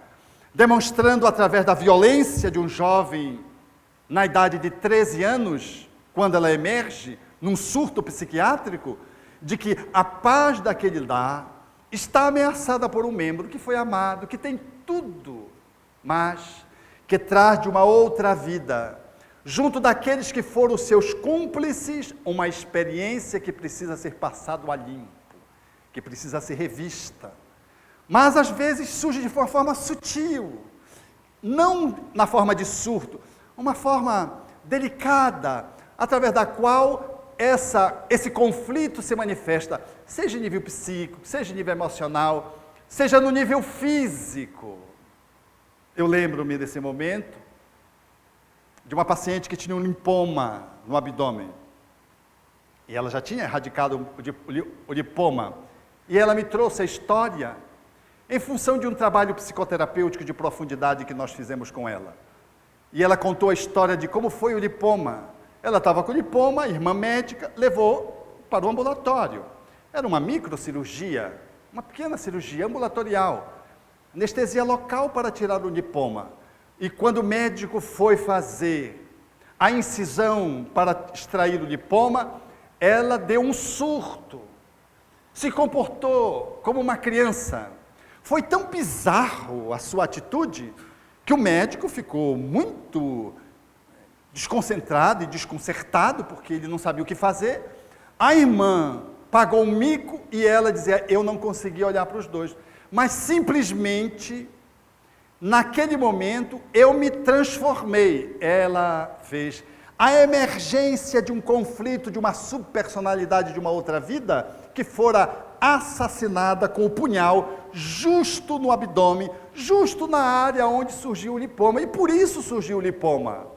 Speaker 1: demonstrando através da violência de um jovem na idade de 13 anos, quando ela emerge num surto psiquiátrico, de que a paz daquele lar está ameaçada por um membro que foi amado, que tem tudo, mas que traz de uma outra vida, junto daqueles que foram seus cúmplices, uma experiência que precisa ser passado a limpo, que precisa ser revista. Mas às vezes surge de uma forma sutil, não na forma de surto, uma forma delicada, através da qual esse conflito se manifesta, seja em nível psíquico, seja em nível emocional, seja no nível físico. Eu lembro-me desse momento, de uma paciente que tinha um linfoma no abdômen, e ela já tinha erradicado o linfoma, e ela me trouxe a história em função de um trabalho psicoterapêutico de profundidade que nós fizemos com ela. E ela contou a história de como foi o linfoma. Ela estava com linfoma, a irmã médica levou para o ambulatório. Era uma microcirurgia, uma pequena cirurgia ambulatorial, anestesia local para tirar o linfoma. E quando o médico foi fazer a incisão para extrair o linfoma, ela deu um surto, se comportou como uma criança. Foi tão bizarro a sua atitude, que o médico ficou muito desconcentrado e desconcertado, porque ele não sabia o que fazer. A irmã pagou um mico e ela dizia, eu não conseguia olhar para os dois. Mas simplesmente, naquele momento, eu me transformei. Ela fez. A emergência de um conflito, de uma subpersonalidade de uma outra vida, que fora assassinada com o punhal, justo no abdômen, justo na área onde surgiu o lipoma, e por isso surgiu o lipoma.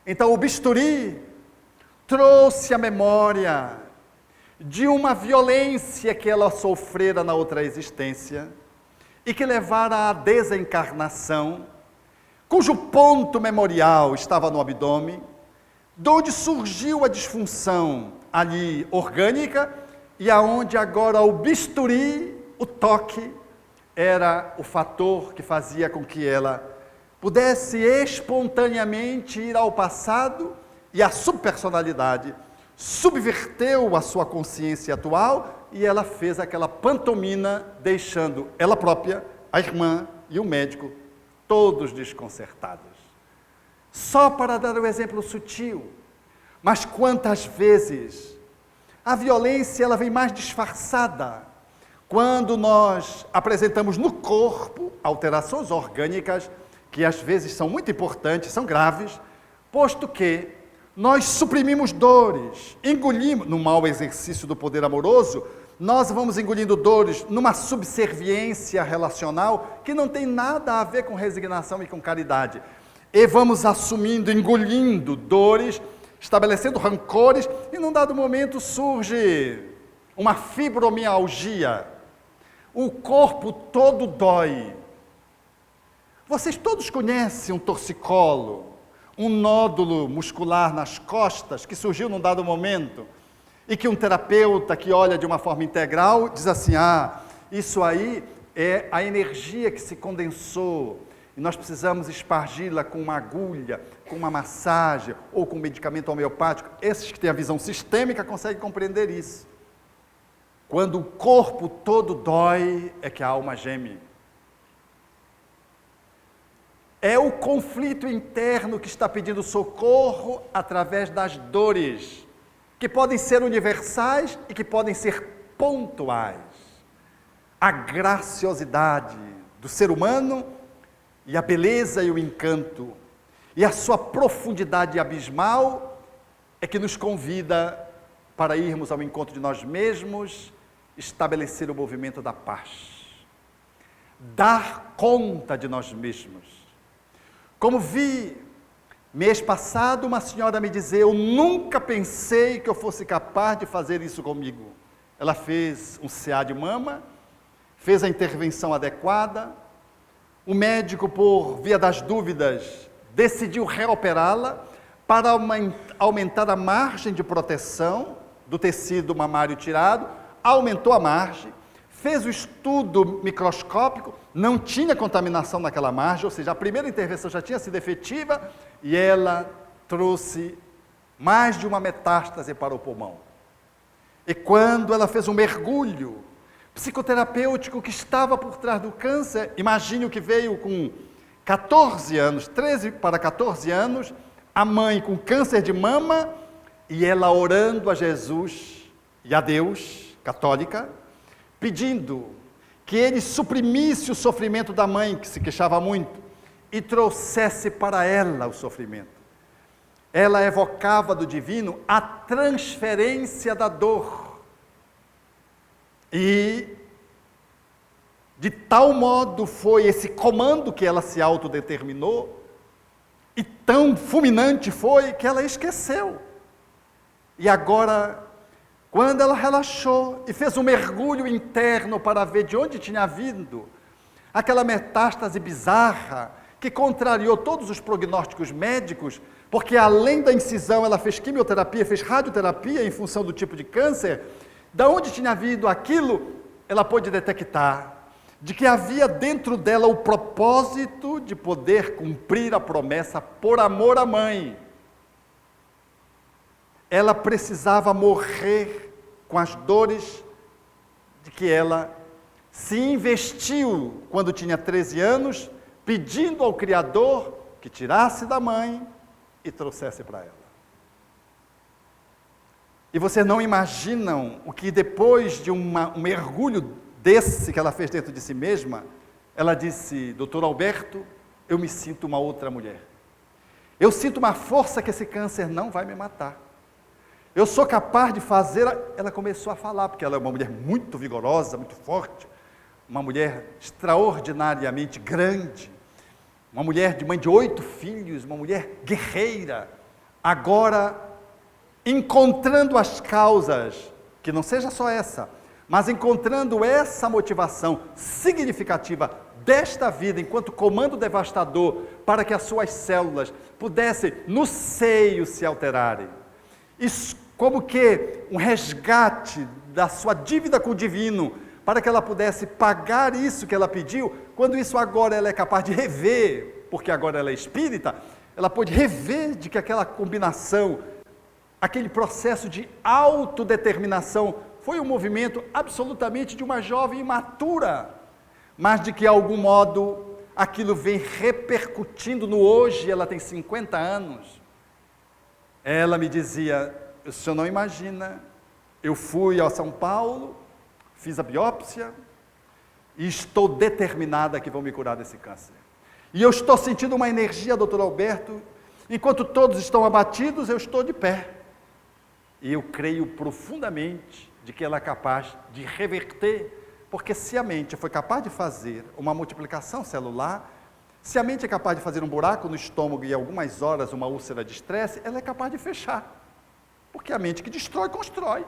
Speaker 1: Então o bisturi trouxe a memória de uma violência que ela sofrera na outra existência, e que levara à desencarnação, cujo ponto memorial estava no abdômen, de onde surgiu a disfunção ali orgânica, e aonde agora o bisturi, o toque, era o fator que fazia com que ela pudesse espontaneamente ir ao passado, e a subpersonalidade subverteu a sua consciência atual, e ela fez aquela pantomina, deixando ela própria, a irmã e o médico, todos desconcertados. Só para dar um exemplo sutil, mas quantas vezes a violência ela vem mais disfarçada quando nós apresentamos no corpo alterações orgânicas que às vezes são muito importantes, são graves, posto que nós suprimimos dores, engolimos, no mau exercício do poder amoroso, nós vamos engolindo dores numa subserviência relacional que não tem nada a ver com resignação e com caridade. E vamos assumindo, engolindo dores, estabelecendo rancores, e num dado momento surge uma fibromialgia. O corpo todo dói. Vocês todos conhecem um torcicolo, um nódulo muscular nas costas que surgiu num dado momento, e que um terapeuta que olha de uma forma integral diz assim, isso aí é a energia que se condensou, e nós precisamos espargi-la com uma agulha, com uma massagem, ou com um medicamento homeopático. Esses que têm a visão sistêmica conseguem compreender isso. Quando o corpo todo dói, é que a alma geme. É o conflito interno que está pedindo socorro através das dores, que podem ser universais e que podem ser pontuais. A graciosidade do ser humano e a beleza e o encanto e a sua profundidade abismal é que nos convida para irmos ao encontro de nós mesmos, estabelecer o movimento da paz, dar conta de nós mesmos. Como vi mês passado uma senhora me dizer, eu nunca pensei que eu fosse capaz de fazer isso comigo. Ela fez um CA de mama, fez a intervenção adequada, o médico, por via das dúvidas, decidiu reoperá-la para aumentar a margem de proteção do tecido mamário tirado, aumentou a margem, fez o estudo microscópico, não tinha contaminação naquela margem, ou seja, a primeira intervenção já tinha sido efetiva, e ela trouxe mais de uma metástase para o pulmão. E quando ela fez um mergulho psicoterapêutico que estava por trás do câncer, imagine o que veio com 14 anos, 13 para 14 anos, a mãe com câncer de mama, e ela orando a Jesus e a Deus, católica, pedindo que ele suprimisse o sofrimento da mãe, que se queixava muito, e trouxesse para ela o sofrimento. Ela evocava do divino a transferência da dor. E de tal modo foi esse comando que ela se autodeterminou, e tão fulminante foi que ela esqueceu. E agora, quando ela relaxou e fez um mergulho interno para ver de onde tinha vindo aquela metástase bizarra que contrariou todos os prognósticos médicos, porque além da incisão ela fez quimioterapia, fez radioterapia em função do tipo de câncer, da onde tinha vindo aquilo, ela pôde detectar de que havia dentro dela o propósito de poder cumprir a promessa por amor à mãe. Ela precisava morrer com as dores de que ela se investiu quando tinha 13 anos pedindo ao Criador que tirasse da mãe e trouxesse para ela. E vocês não imaginam o que depois de um mergulho desse que ela fez dentro de si mesma, ela disse: doutor Alberto, eu me sinto uma outra mulher. Eu sinto uma força que esse câncer não vai me matar. Eu sou capaz de fazer... Ela começou a falar, porque ela é uma mulher muito vigorosa, muito forte, uma mulher extraordinariamente grande, uma mulher de mãe de 8 filhos, uma mulher guerreira, agora encontrando as causas, que não seja só essa, mas encontrando essa motivação significativa desta vida, enquanto comando devastador, para que as suas células pudessem no seio se alterarem. Isso como que um resgate da sua dívida com o divino, para que ela pudesse pagar isso que ela pediu, quando isso agora ela é capaz de rever, porque agora ela é espírita, ela pode rever de que aquela combinação, aquele processo de autodeterminação, foi um movimento absolutamente de uma jovem imatura, mas de que, de algum modo, aquilo vem repercutindo no hoje. Ela tem 50 anos. Ela me dizia: o senhor não imagina, eu fui a São Paulo, fiz a biópsia, e estou determinada que vão me curar desse câncer. E eu estou sentindo uma energia, doutor Alberto, enquanto todos estão abatidos, eu estou de pé. E eu creio profundamente de que ela é capaz de reverter, porque se a mente foi capaz de fazer uma multiplicação celular, se a mente é capaz de fazer um buraco no estômago e em algumas horas uma úlcera de estresse, ela é capaz de fechar, porque a mente que destrói, constrói.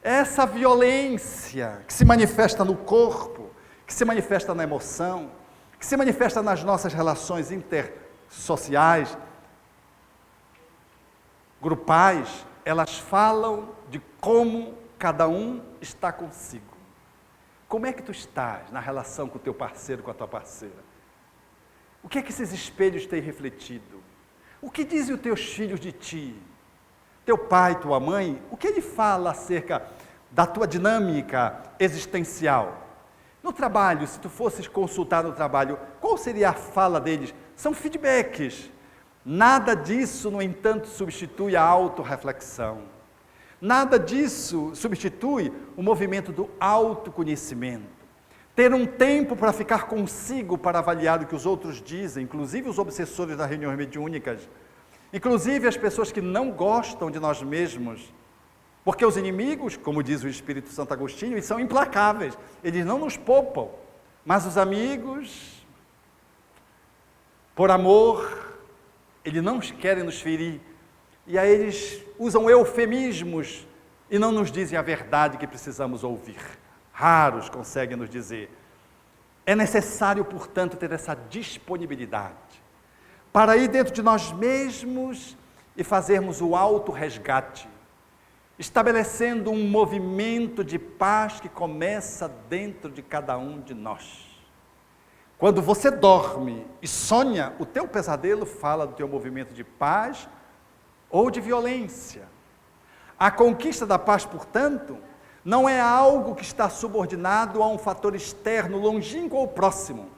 Speaker 1: Essa violência que se manifesta no corpo, que se manifesta na emoção, que se manifesta nas nossas relações intersociais, grupais, elas falam de como cada um está consigo. Como é que tu estás na relação com o teu parceiro, com a tua parceira? O que é que esses espelhos têm refletido? O que dizem os teus filhos de ti? Teu pai, tua mãe, o que ele fala acerca da tua dinâmica existencial? No trabalho, se tu fosses consultar no trabalho, qual seria a fala deles? São feedbacks. Nada disso, no entanto, substitui a autorreflexão. Nada disso substitui o movimento do autoconhecimento. Ter um tempo para ficar consigo, para avaliar o que os outros dizem, inclusive os obsessores das reuniões mediúnicas, inclusive as pessoas que não gostam de nós mesmos, porque os inimigos, como diz o Espírito Santo Agostinho, eles são implacáveis, eles não nos poupam, mas os amigos, por amor, eles não querem nos ferir, e aí eles usam eufemismos e não nos dizem a verdade que precisamos ouvir. Raros conseguem nos dizer. É necessário, portanto, ter essa disponibilidade para ir dentro de nós mesmos e fazermos o auto-resgate, estabelecendo um movimento de paz que começa dentro de cada um de nós. Quando você dorme e sonha, o teu pesadelo fala do teu movimento de paz ou de violência. A conquista da paz, portanto, não é algo que está subordinado a um fator externo, longínquo ou próximo.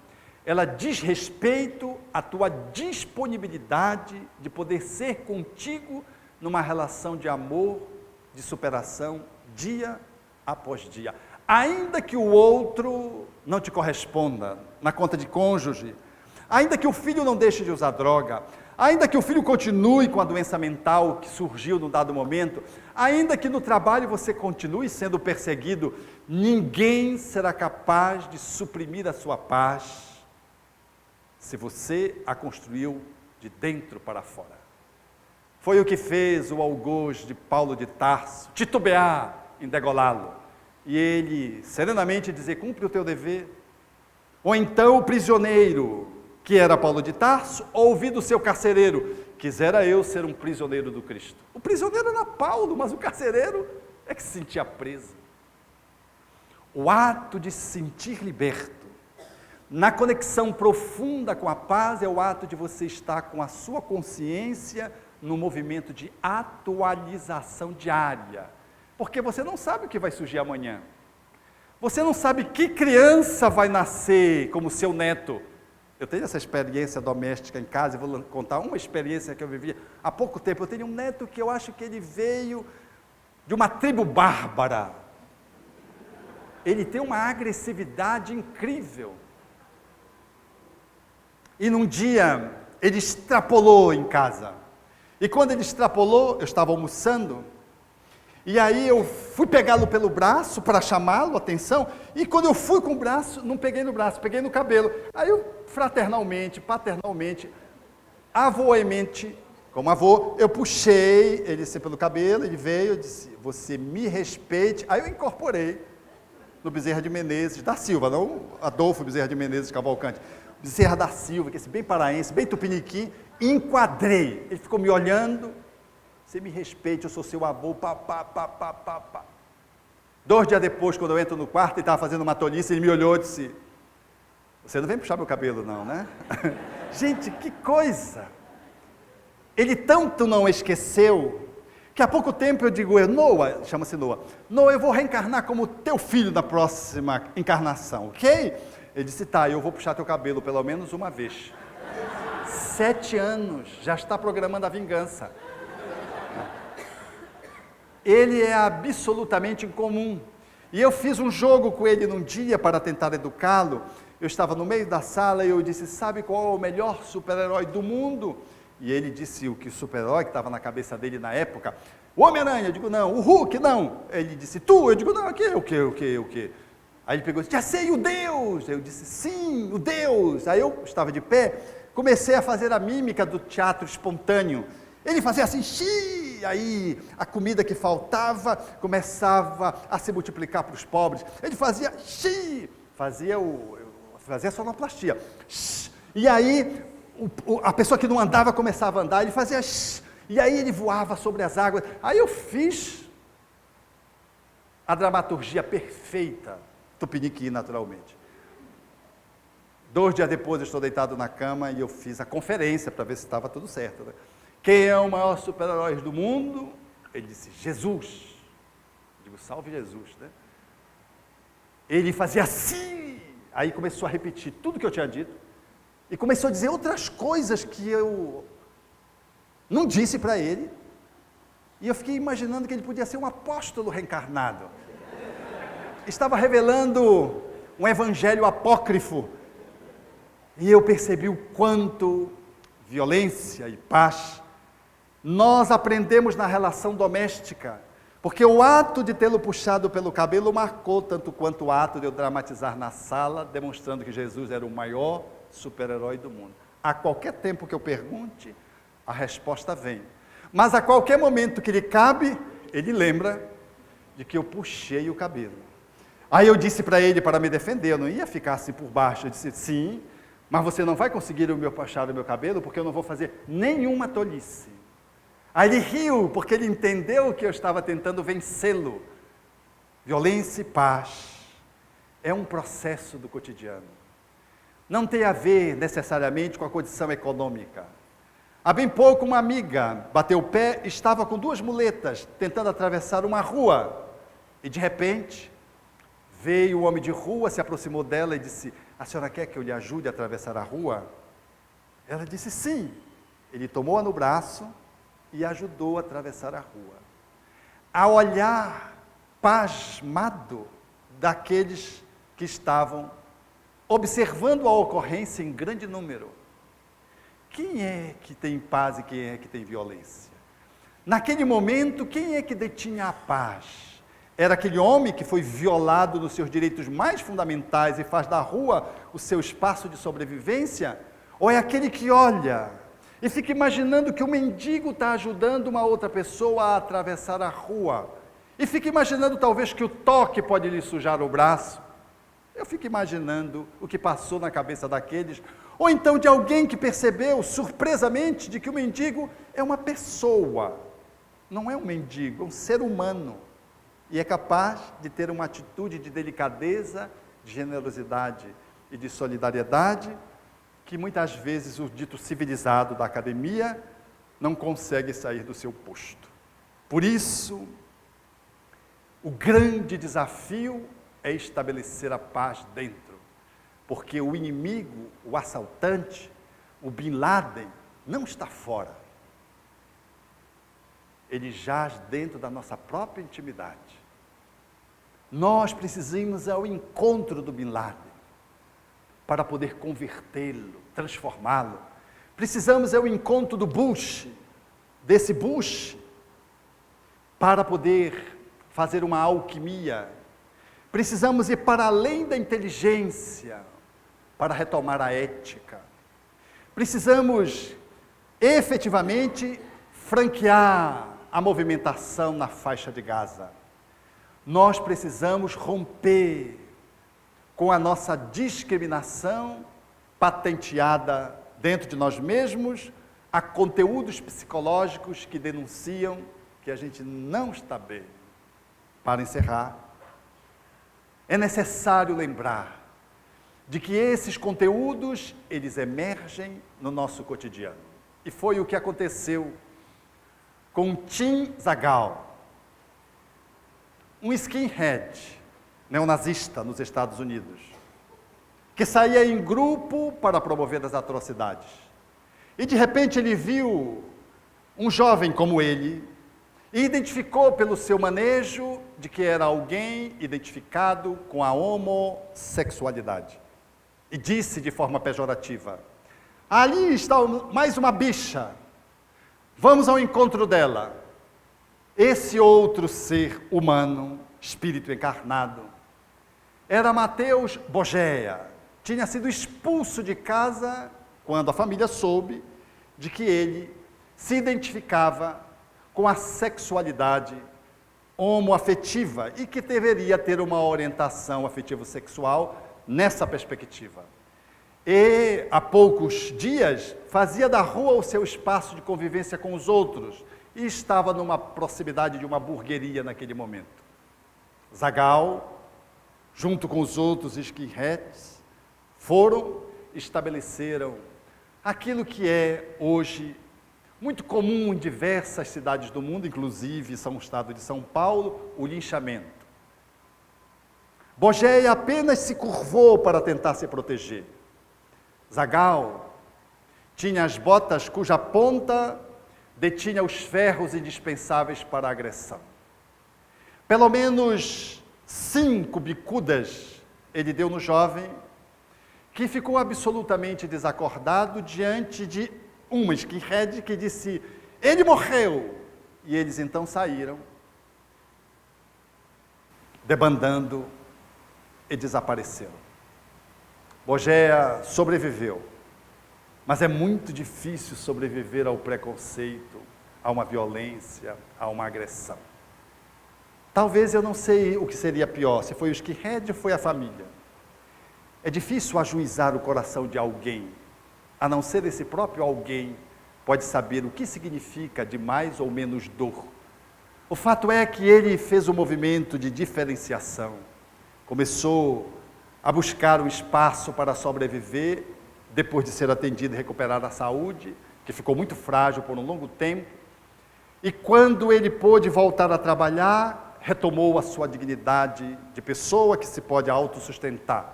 Speaker 1: Ela diz respeito à tua disponibilidade de poder ser contigo numa relação de amor, de superação, dia após dia. Ainda que o outro não te corresponda na conta de cônjuge, ainda que o filho não deixe de usar droga, ainda que o filho continue com a doença mental que surgiu num dado momento, ainda que no trabalho você continue sendo perseguido, ninguém será capaz de suprimir a sua paz se você a construiu de dentro para fora. Foi o que fez o algoz de Paulo de Tarso titubear em degolá-lo, e ele serenamente dizer: cumpre o teu dever. Ou então o prisioneiro, que era Paulo de Tarso, ouvi do seu carcereiro: quisera eu ser um prisioneiro do Cristo. O prisioneiro era Paulo, mas o carcereiro é que se sentia preso. O ato de se sentir liberto, na conexão profunda com a paz, é o ato de você estar com a sua consciência no movimento de atualização diária, porque você não sabe o que vai surgir amanhã, você não sabe que criança vai nascer como seu neto, Eu tenho essa experiência doméstica em casa, e vou contar uma experiência que eu vivi há pouco tempo. Eu tenho um neto que eu acho que ele veio de uma tribo bárbara. Ele tem uma agressividade incrível. E num dia, ele extrapolou em casa. E quando ele extrapolou, eu estava almoçando, e aí eu fui pegá-lo pelo braço para chamá-lo, atenção, e quando eu fui com o braço, não peguei no braço, peguei no cabelo. Aí eu, fraternalmente, paternalmente, avôemente, como avô, eu puxei ele assim, pelo cabelo, ele veio, eu disse, você me respeite. Aí eu incorporei no Bezerra de Menezes, da Silva, não Adolfo Bezerra de Menezes Cavalcante, Bezerra da Silva, que é esse bem paraense, bem tupiniquim, enquadrei. Ele ficou me olhando, você me respeite, eu sou seu avô, pá. 2 dias depois, quando eu entro no quarto, ele estava fazendo uma tolice, ele me olhou e disse, você não vem puxar meu cabelo não, né? Gente, que coisa! Ele tanto não esqueceu, que há pouco tempo eu digo, Noah, chama-se Noah, Noah, eu vou reencarnar como teu filho na próxima encarnação, ok? Ele disse, tá, eu vou puxar teu cabelo pelo menos uma vez. 7 anos, já está programando a vingança. Ele é absolutamente incomum. E eu fiz um jogo com ele num dia para tentar educá-lo. Eu estava no meio da sala e eu disse, sabe qual é o melhor super-herói do mundo? E ele disse o que super-herói que estava na cabeça dele na época, o Homem-Aranha. Eu digo, não. O Hulk, não. Ele disse, tu. Eu digo, não, o quê? Aí ele pegou e disse, já sei, o Deus. Eu disse, sim, o Deus. Aí eu estava de pé, comecei a fazer a mímica do teatro espontâneo. Ele fazia assim, xiii, aí a comida que faltava começava a se multiplicar para os pobres. Ele fazia xiii, fazia a sonoplastia. Xiii, e aí a pessoa que não andava começava a andar, ele fazia xiii, e aí ele voava sobre as águas. Aí eu fiz a dramaturgia perfeita, tupiniquim naturalmente. 2 dias depois eu estou deitado na cama e eu fiz a conferência para ver se estava tudo certo, né? Quem é o maior super-herói do mundo? Ele disse, Jesus. Eu digo, salve Jesus, né? Ele fazia assim, aí começou a repetir tudo que eu tinha dito, e começou a dizer outras coisas que eu não disse para ele, e eu fiquei imaginando que ele podia ser um apóstolo reencarnado. Estava revelando um evangelho apócrifo, e eu percebi o quanto violência e paz nós aprendemos na relação doméstica, porque o ato de tê-lo puxado pelo cabelo marcou tanto quanto o ato de eu dramatizar na sala, demonstrando que Jesus era o maior super-herói do mundo. A qualquer tempo que eu pergunte, a resposta vem. Mas a qualquer momento que lhe cabe, ele lembra de que eu puxei o cabelo. Aí eu disse para ele, para me defender, eu não ia ficar assim por baixo, eu disse, sim, mas você não vai conseguir puxar o meu cabelo, porque eu não vou fazer nenhuma tolice. Aí ele riu, porque ele entendeu que eu estava tentando vencê-lo. Violência e paz é um processo do cotidiano. Não tem a ver necessariamente com a condição econômica. Há bem pouco uma amiga bateu o pé, estava com 2 muletas, tentando atravessar uma rua. E de repente, veio o homem de rua, se aproximou dela e disse, a senhora quer que eu lhe ajude a atravessar a rua? Ela disse sim. Ele tomou-a no braço e ajudou a atravessar a rua. A olhar pasmado daqueles que estavam observando a ocorrência em grande número. Quem é que tem paz e quem é que tem violência? Naquele momento, quem é que detinha a paz? Era aquele homem que foi violado nos seus direitos mais fundamentais e faz da rua o seu espaço de sobrevivência? Ou é aquele que olha e fica imaginando que o mendigo está ajudando uma outra pessoa a atravessar a rua? E fica imaginando talvez que o toque pode lhe sujar o braço? Eu fico imaginando o que passou na cabeça daqueles, ou então de alguém que percebeu surpresamente de que o mendigo é uma pessoa, não é um mendigo, é um ser humano. E é capaz de ter uma atitude de delicadeza, de generosidade e de solidariedade, que muitas vezes o dito civilizado da academia não consegue sair do seu posto. Por isso, o grande desafio é estabelecer a paz dentro. porque o inimigo, o assaltante, o Bin Laden, não está fora. Ele jaz dentro da nossa própria intimidade. Nós precisamos ir ao encontro do Bin Laden para poder convertê-lo, transformá-lo. Precisamos ir ao encontro do Bush, desse Bush, para poder fazer uma alquimia. Precisamos ir para além da inteligência para retomar a ética. Precisamos efetivamente franquear a movimentação na faixa de Gaza. Nós precisamos romper com a nossa discriminação patenteada dentro de nós mesmos a conteúdos psicológicos que denunciam que a gente não está bem. Para encerrar, é necessário lembrar de que esses conteúdos, eles emergem no nosso cotidiano. E foi o que aconteceu com Tim Zagal, um skinhead neonazista nos Estados Unidos, que saía em grupo para promover as atrocidades. E de repente ele viu um jovem como ele e identificou pelo seu manejo de que era alguém identificado com a homossexualidade. E disse de forma pejorativa: ali está mais uma bicha, vamos ao encontro dela. Esse outro ser humano, espírito encarnado, era Mateus Bogea. Tinha sido expulso de casa quando a família soube de que ele se identificava com a sexualidade homoafetiva e que deveria ter uma orientação afetivo-sexual nessa perspectiva. E, há poucos dias, fazia da rua o seu espaço de convivência com os outros e estava numa proximidade de uma hamburgueria naquele momento. Zagal, junto com os outros skinheads, estabeleceram aquilo que é hoje muito comum em diversas cidades do mundo, inclusive São Estado de São Paulo, o linchamento. Bogea apenas se curvou para tentar se proteger. Zagal tinha as botas cuja ponta detinha os ferros indispensáveis para a agressão. Pelo menos 5 bicudas ele deu no jovem, que ficou absolutamente desacordado diante de uma skinhead que disse: ele morreu! E eles então saíram, debandando, e desapareceram. Bogea sobreviveu, mas é muito difícil sobreviver ao preconceito, a uma violência, a uma agressão. Talvez eu não sei o que seria pior, se foi o skinhead ou foi a família. É difícil ajuizar o coração de alguém, a não ser esse próprio alguém pode saber o que significa de mais ou menos dor. O fato é que ele fez um movimento de diferenciação, começou a buscar um espaço para sobreviver, depois de ser atendido e recuperar a saúde, que ficou muito frágil por um longo tempo, e quando ele pôde voltar a trabalhar, retomou a sua dignidade de pessoa que se pode autossustentar.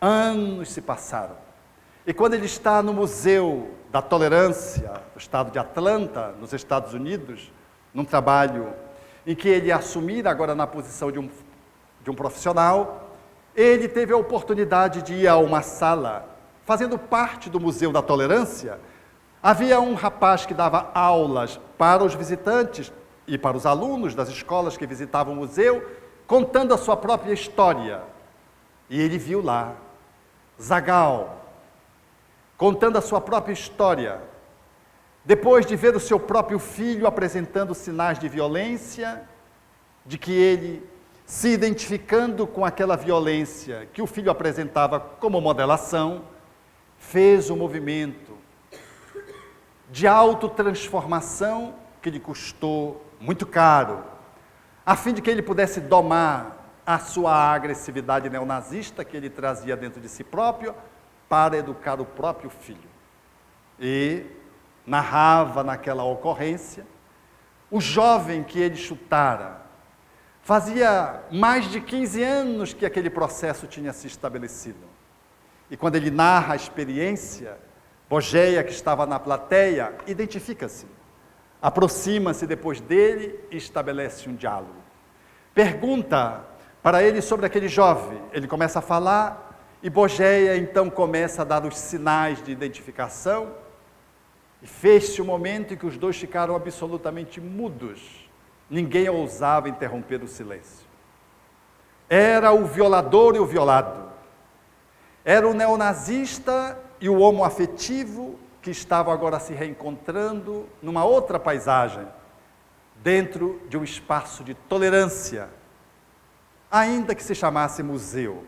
Speaker 1: Anos se passaram, e quando ele está no Museu da Tolerância, do estado de Atlanta, nos Estados Unidos, num trabalho em que ele assumir agora na posição de um profissional, ele teve a oportunidade de ir a uma sala, fazendo parte do Museu da Tolerância. Havia um rapaz que dava aulas para os visitantes e para os alunos das escolas que visitavam o museu, contando a sua própria história. E ele viu lá Zagal contando a sua própria história, depois de ver o seu próprio filho apresentando sinais de violência, de que ele, se identificando com aquela violência que o filho apresentava como modelação, fez um movimento de autotransformação que lhe custou muito caro, a fim de que ele pudesse domar a sua agressividade neonazista que ele trazia dentro de si próprio para educar o próprio filho. E narrava naquela ocorrência o jovem que ele chutara. Fazia mais de 15 anos que aquele processo tinha se estabelecido. E quando ele narra a experiência, Bogeia, que estava na plateia, identifica-se, aproxima-se depois dele e estabelece um diálogo. Pergunta para ele sobre aquele jovem. Ele começa a falar e Bogeia então começa a dar os sinais de identificação. E fez-se um momento em que os dois ficaram absolutamente mudos. Ninguém ousava interromper o silêncio. Era o violador e o violado. Era o neonazista e o homoafetivo que estavam agora se reencontrando numa outra paisagem, dentro de um espaço de tolerância, ainda que se chamasse museu.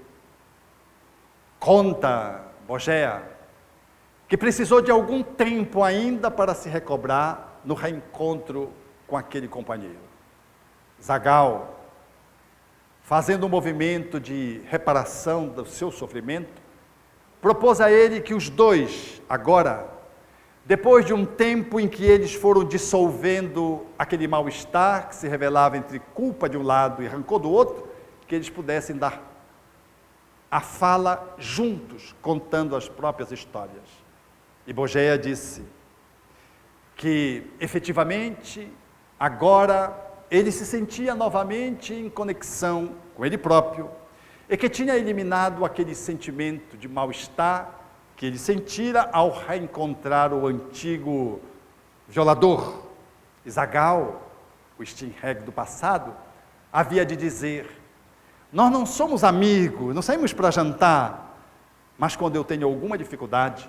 Speaker 1: Conta Bogeia que precisou de algum tempo ainda para se recobrar no reencontro com aquele companheiro. Zagał, fazendo um movimento de reparação do seu sofrimento, propôs a ele que os dois, agora, depois de um tempo em que eles foram dissolvendo aquele mal-estar que se revelava entre culpa de um lado e rancor do outro, que eles pudessem dar a fala juntos, contando as próprias histórias. E Bogeia disse que, efetivamente, agora ele se sentia novamente em conexão com ele próprio e que tinha eliminado aquele sentimento de mal-estar que ele sentira ao reencontrar o antigo violador. Zagał, o skinhead do passado, havia de dizer: nós não somos amigos, não saímos para jantar, mas quando eu tenho alguma dificuldade,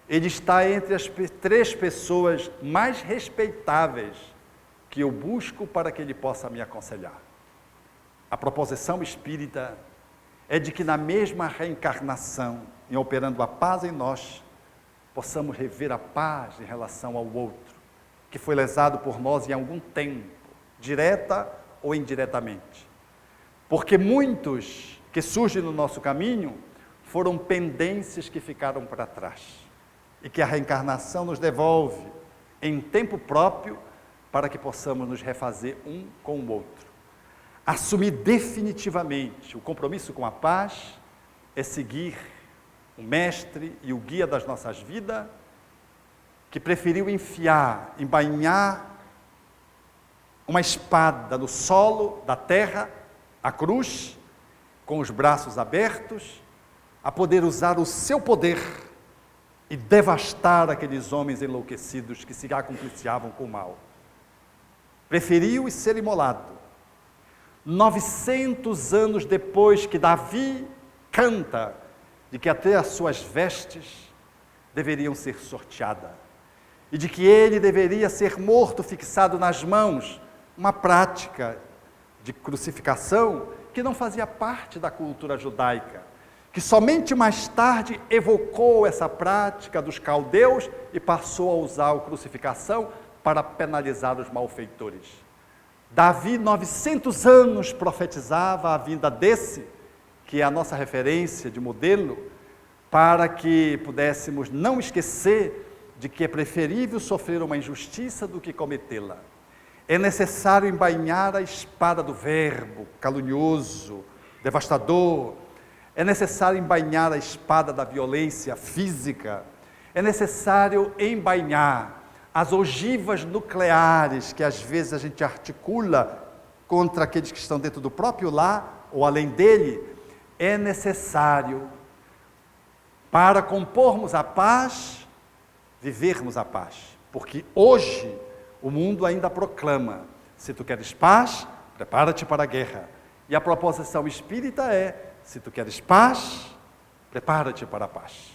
Speaker 1: ele está entre as 3 pessoas mais respeitáveis que eu busco para que ele possa me aconselhar. A proposição espírita é de que na mesma reencarnação, em operando a paz em nós, possamos rever a paz em relação ao outro, que foi lesado por nós em algum tempo, direta ou indiretamente. Porque muitos que surgem no nosso caminho foram pendências que ficaram para trás e que a reencarnação nos devolve em tempo próprio para que possamos nos refazer um com o outro. Assumir definitivamente o compromisso com a paz é seguir o mestre e o guia das nossas vidas, que preferiu embainhar uma espada no solo da terra, a cruz, com os braços abertos, a poder usar o seu poder e devastar aqueles homens enlouquecidos que se acompliciavam com o mal. Preferiu ser imolado. 900 anos depois que Davi canta de que até as suas vestes deveriam ser sorteadas e de que ele deveria ser morto, fixado nas mãos, uma prática de crucificação que não fazia parte da cultura judaica, que somente mais tarde evocou essa prática dos caldeus e passou a usar a crucificação para penalizar os malfeitores. Davi, 900 anos, profetizava a vinda desse, que é a nossa referência de modelo, para que pudéssemos não esquecer de que é preferível sofrer uma injustiça do que cometê-la. É necessário embainhar a espada do verbo calunioso, devastador. É necessário embainhar a espada da violência física. É necessário embainhar as ogivas nucleares que às vezes a gente articula contra aqueles que estão dentro do próprio lar ou além dele. É necessário, para compormos a paz, vivermos a paz. Porque hoje o mundo ainda proclama: se tu queres paz, prepara-te para a guerra. E a proposição espírita é: se tu queres paz, prepara-te para a paz.